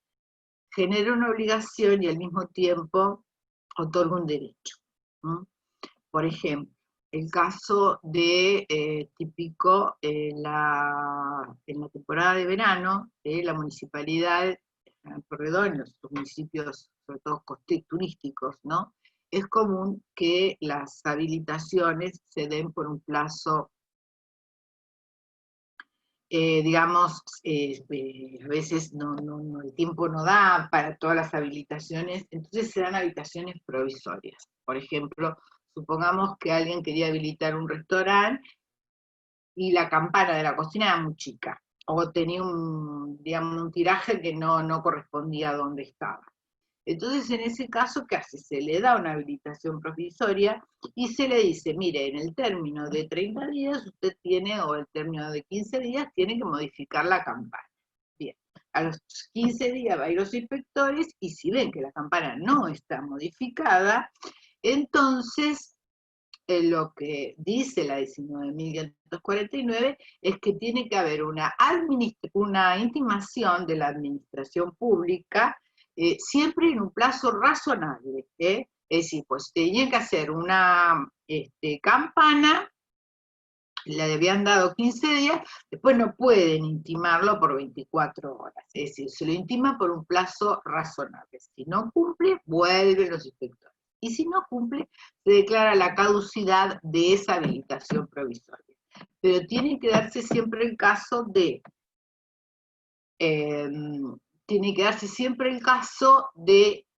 genera una obligación y al mismo tiempo otorga un derecho. Por ejemplo, el caso de típico en la temporada de verano, la municipalidad, en los municipios, sobre todo turísticos, ¿no? Es común que las habilitaciones se den por un plazo, digamos, a veces el tiempo no da para todas las habilitaciones, entonces se dan habilitaciones provisorias. Por ejemplo, supongamos que alguien quería habilitar un restaurante y la campana de la cocina era muy chica, o tenía digamos, un tiraje que no correspondía a donde estaba. Entonces, en ese caso, ¿qué hace? Se le da una habilitación provisoria y se le dice, mire, en el término de 30 días usted tiene, o el término de 15 días, tiene que modificar la campana. Bien, a los 15 días va a ir los inspectores y si ven que la campana no está modificada, entonces lo que dice la 19.549 es que tiene que haber una intimación de la administración pública, siempre en un plazo razonable. Es decir, pues tenía que hacer una campana, le habían dado 15 días, después no pueden intimarlo por 24 horas. Es decir, se lo intima por un plazo razonable. Si no cumple, vuelven los inspectores. Y si no cumple, se declara la caducidad de esa habilitación provisoria. Pero tiene que darse siempre el caso de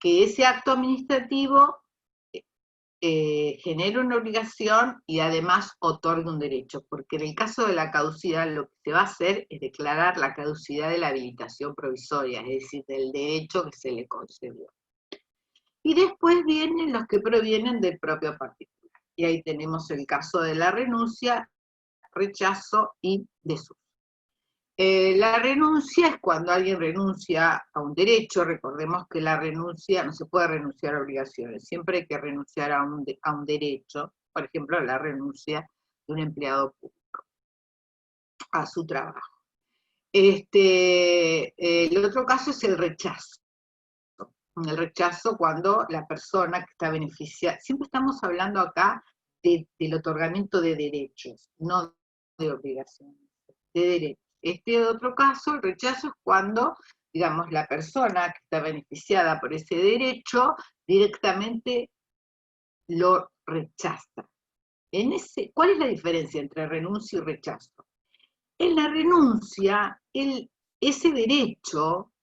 que ese acto administrativo genere una obligación y además otorgue un derecho, porque en el caso de la caducidad lo que se va a hacer es declarar la caducidad de la habilitación provisoria, es decir, del derecho que se le concedió. Y después vienen los que provienen del propio particular. Y ahí tenemos el caso de la renuncia, rechazo y desuso. La renuncia es cuando alguien renuncia a un derecho. Recordemos que la renuncia, no se puede renunciar a obligaciones, siempre hay que renunciar a un derecho, por ejemplo, la renuncia de un empleado público a su trabajo. El otro caso es el rechazo. El rechazo cuando la persona que está beneficiada, siempre estamos hablando acá del otorgamiento de derechos, no de obligaciones, de derechos. Este otro caso, el rechazo, es cuando, digamos, la persona que está beneficiada por ese derecho directamente lo rechaza. ¿Cuál es la diferencia entre renuncia y rechazo? En la renuncia, ese derecho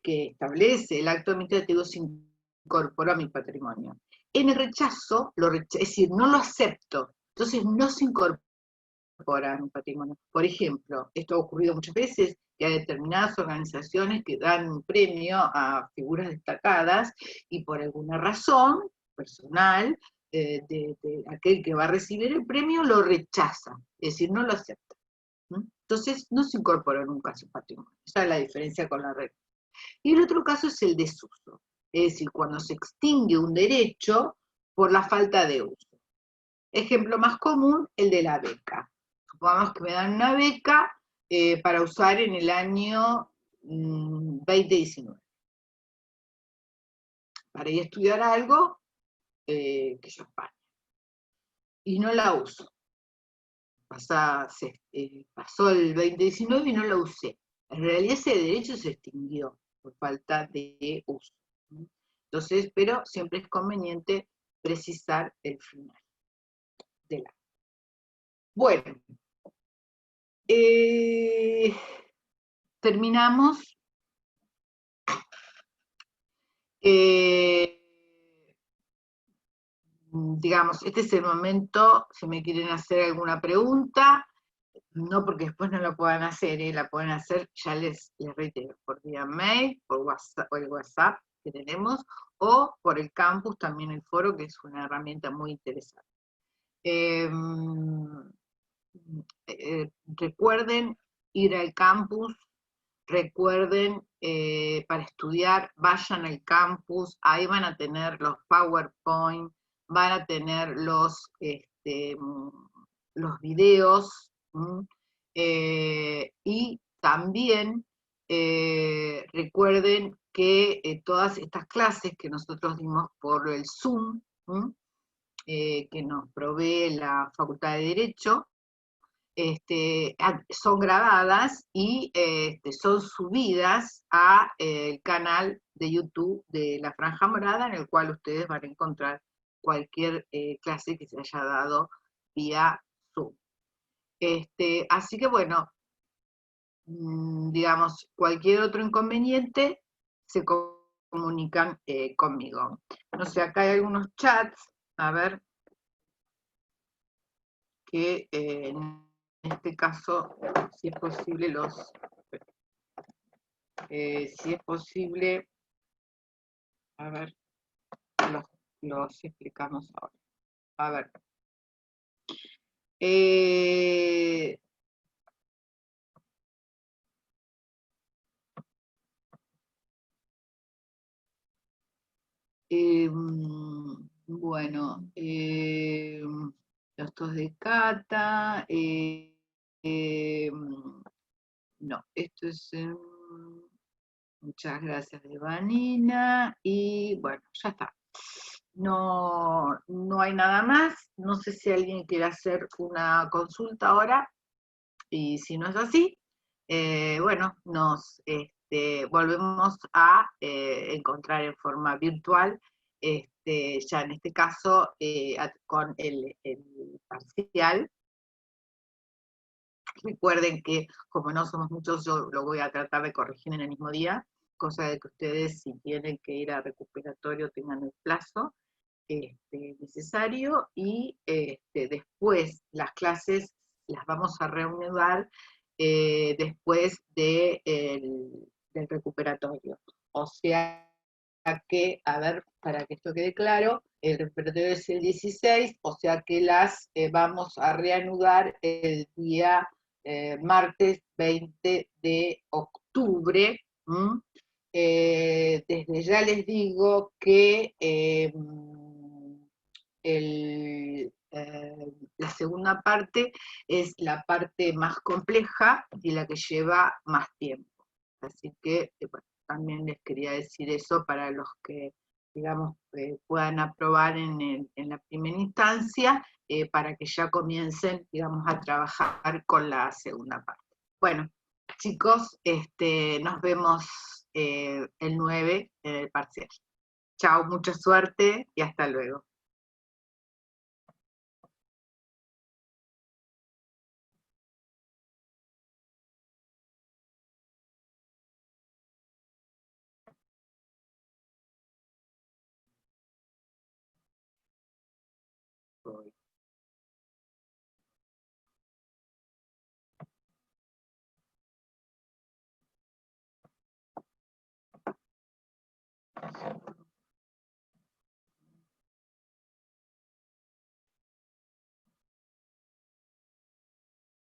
que establece el acto administrativo se incorporó a mi patrimonio. En el rechazo, es decir, no lo acepto, entonces no se incorpora a mi patrimonio. Por ejemplo, esto ha ocurrido muchas veces, que hay determinadas organizaciones que dan un premio a figuras destacadas y por alguna razón personal, de aquel que va a recibir el premio lo rechaza, es decir, no lo acepta. Entonces no se incorpora nunca a su patrimonio. Esa es la diferencia con la regla. Y el otro caso es el desuso, es decir, cuando se extingue un derecho por la falta de uso. Ejemplo más común, el de la beca. Supongamos que me dan una beca para usar en el año 2019. Para ir a estudiar algo que yo España. Y no la uso. Pasó el 2019 y no la usé. En realidad ese derecho se extinguió por falta de uso. Entonces, pero siempre es conveniente precisar el final de la. Bueno, terminamos. Digamos, este es el momento, si me quieren hacer alguna pregunta, no porque después no lo puedan hacer, la pueden hacer, ya les reitero, por vía mail, por WhatsApp, o el WhatsApp que tenemos, o por el campus, también el foro, que es una herramienta muy interesante. Recuerden ir al campus, recuerden para estudiar, vayan al campus, ahí van a tener los PowerPoint, van a tener los videos, y también recuerden que todas estas clases que nosotros dimos por el Zoom, que nos provee la Facultad de Derecho, son grabadas y son subidas al canal de YouTube de La Franja Morada, en el cual ustedes van a encontrar cualquier clase que se haya dado vía Zoom. Así que bueno, digamos, cualquier otro inconveniente se comunican conmigo. No sé, acá hay algunos chats, a ver, que en este caso, si es posible, si es posible, a ver, los explicamos ahora. A ver. Bueno, los dos de Cata, no, esto es, muchas gracias de Vanina, y bueno, ya está. No hay nada más, no sé si alguien quiere hacer una consulta ahora, y si no es así, bueno, nos volvemos a encontrar en forma virtual, ya en este caso con el parcial. Recuerden que como no somos muchos, yo lo voy a tratar de corregir en el mismo día, cosa de que ustedes, si tienen que ir a recuperatorio, tengan el plazo necesario, y después las clases las vamos a reanudar después del recuperatorio. O sea que, a ver, para que esto quede claro, el recuperatorio es el 16, o sea que las vamos a reanudar el día martes 20 de octubre. Desde ya les digo que la segunda parte es la parte más compleja y la que lleva más tiempo. Así que bueno, también les quería decir eso para los que, digamos, puedan aprobar en la primera instancia, para que ya comiencen, digamos, a trabajar con la segunda parte. Bueno, chicos, nos vemos el 9 en el parcial. Chao, mucha suerte y hasta luego.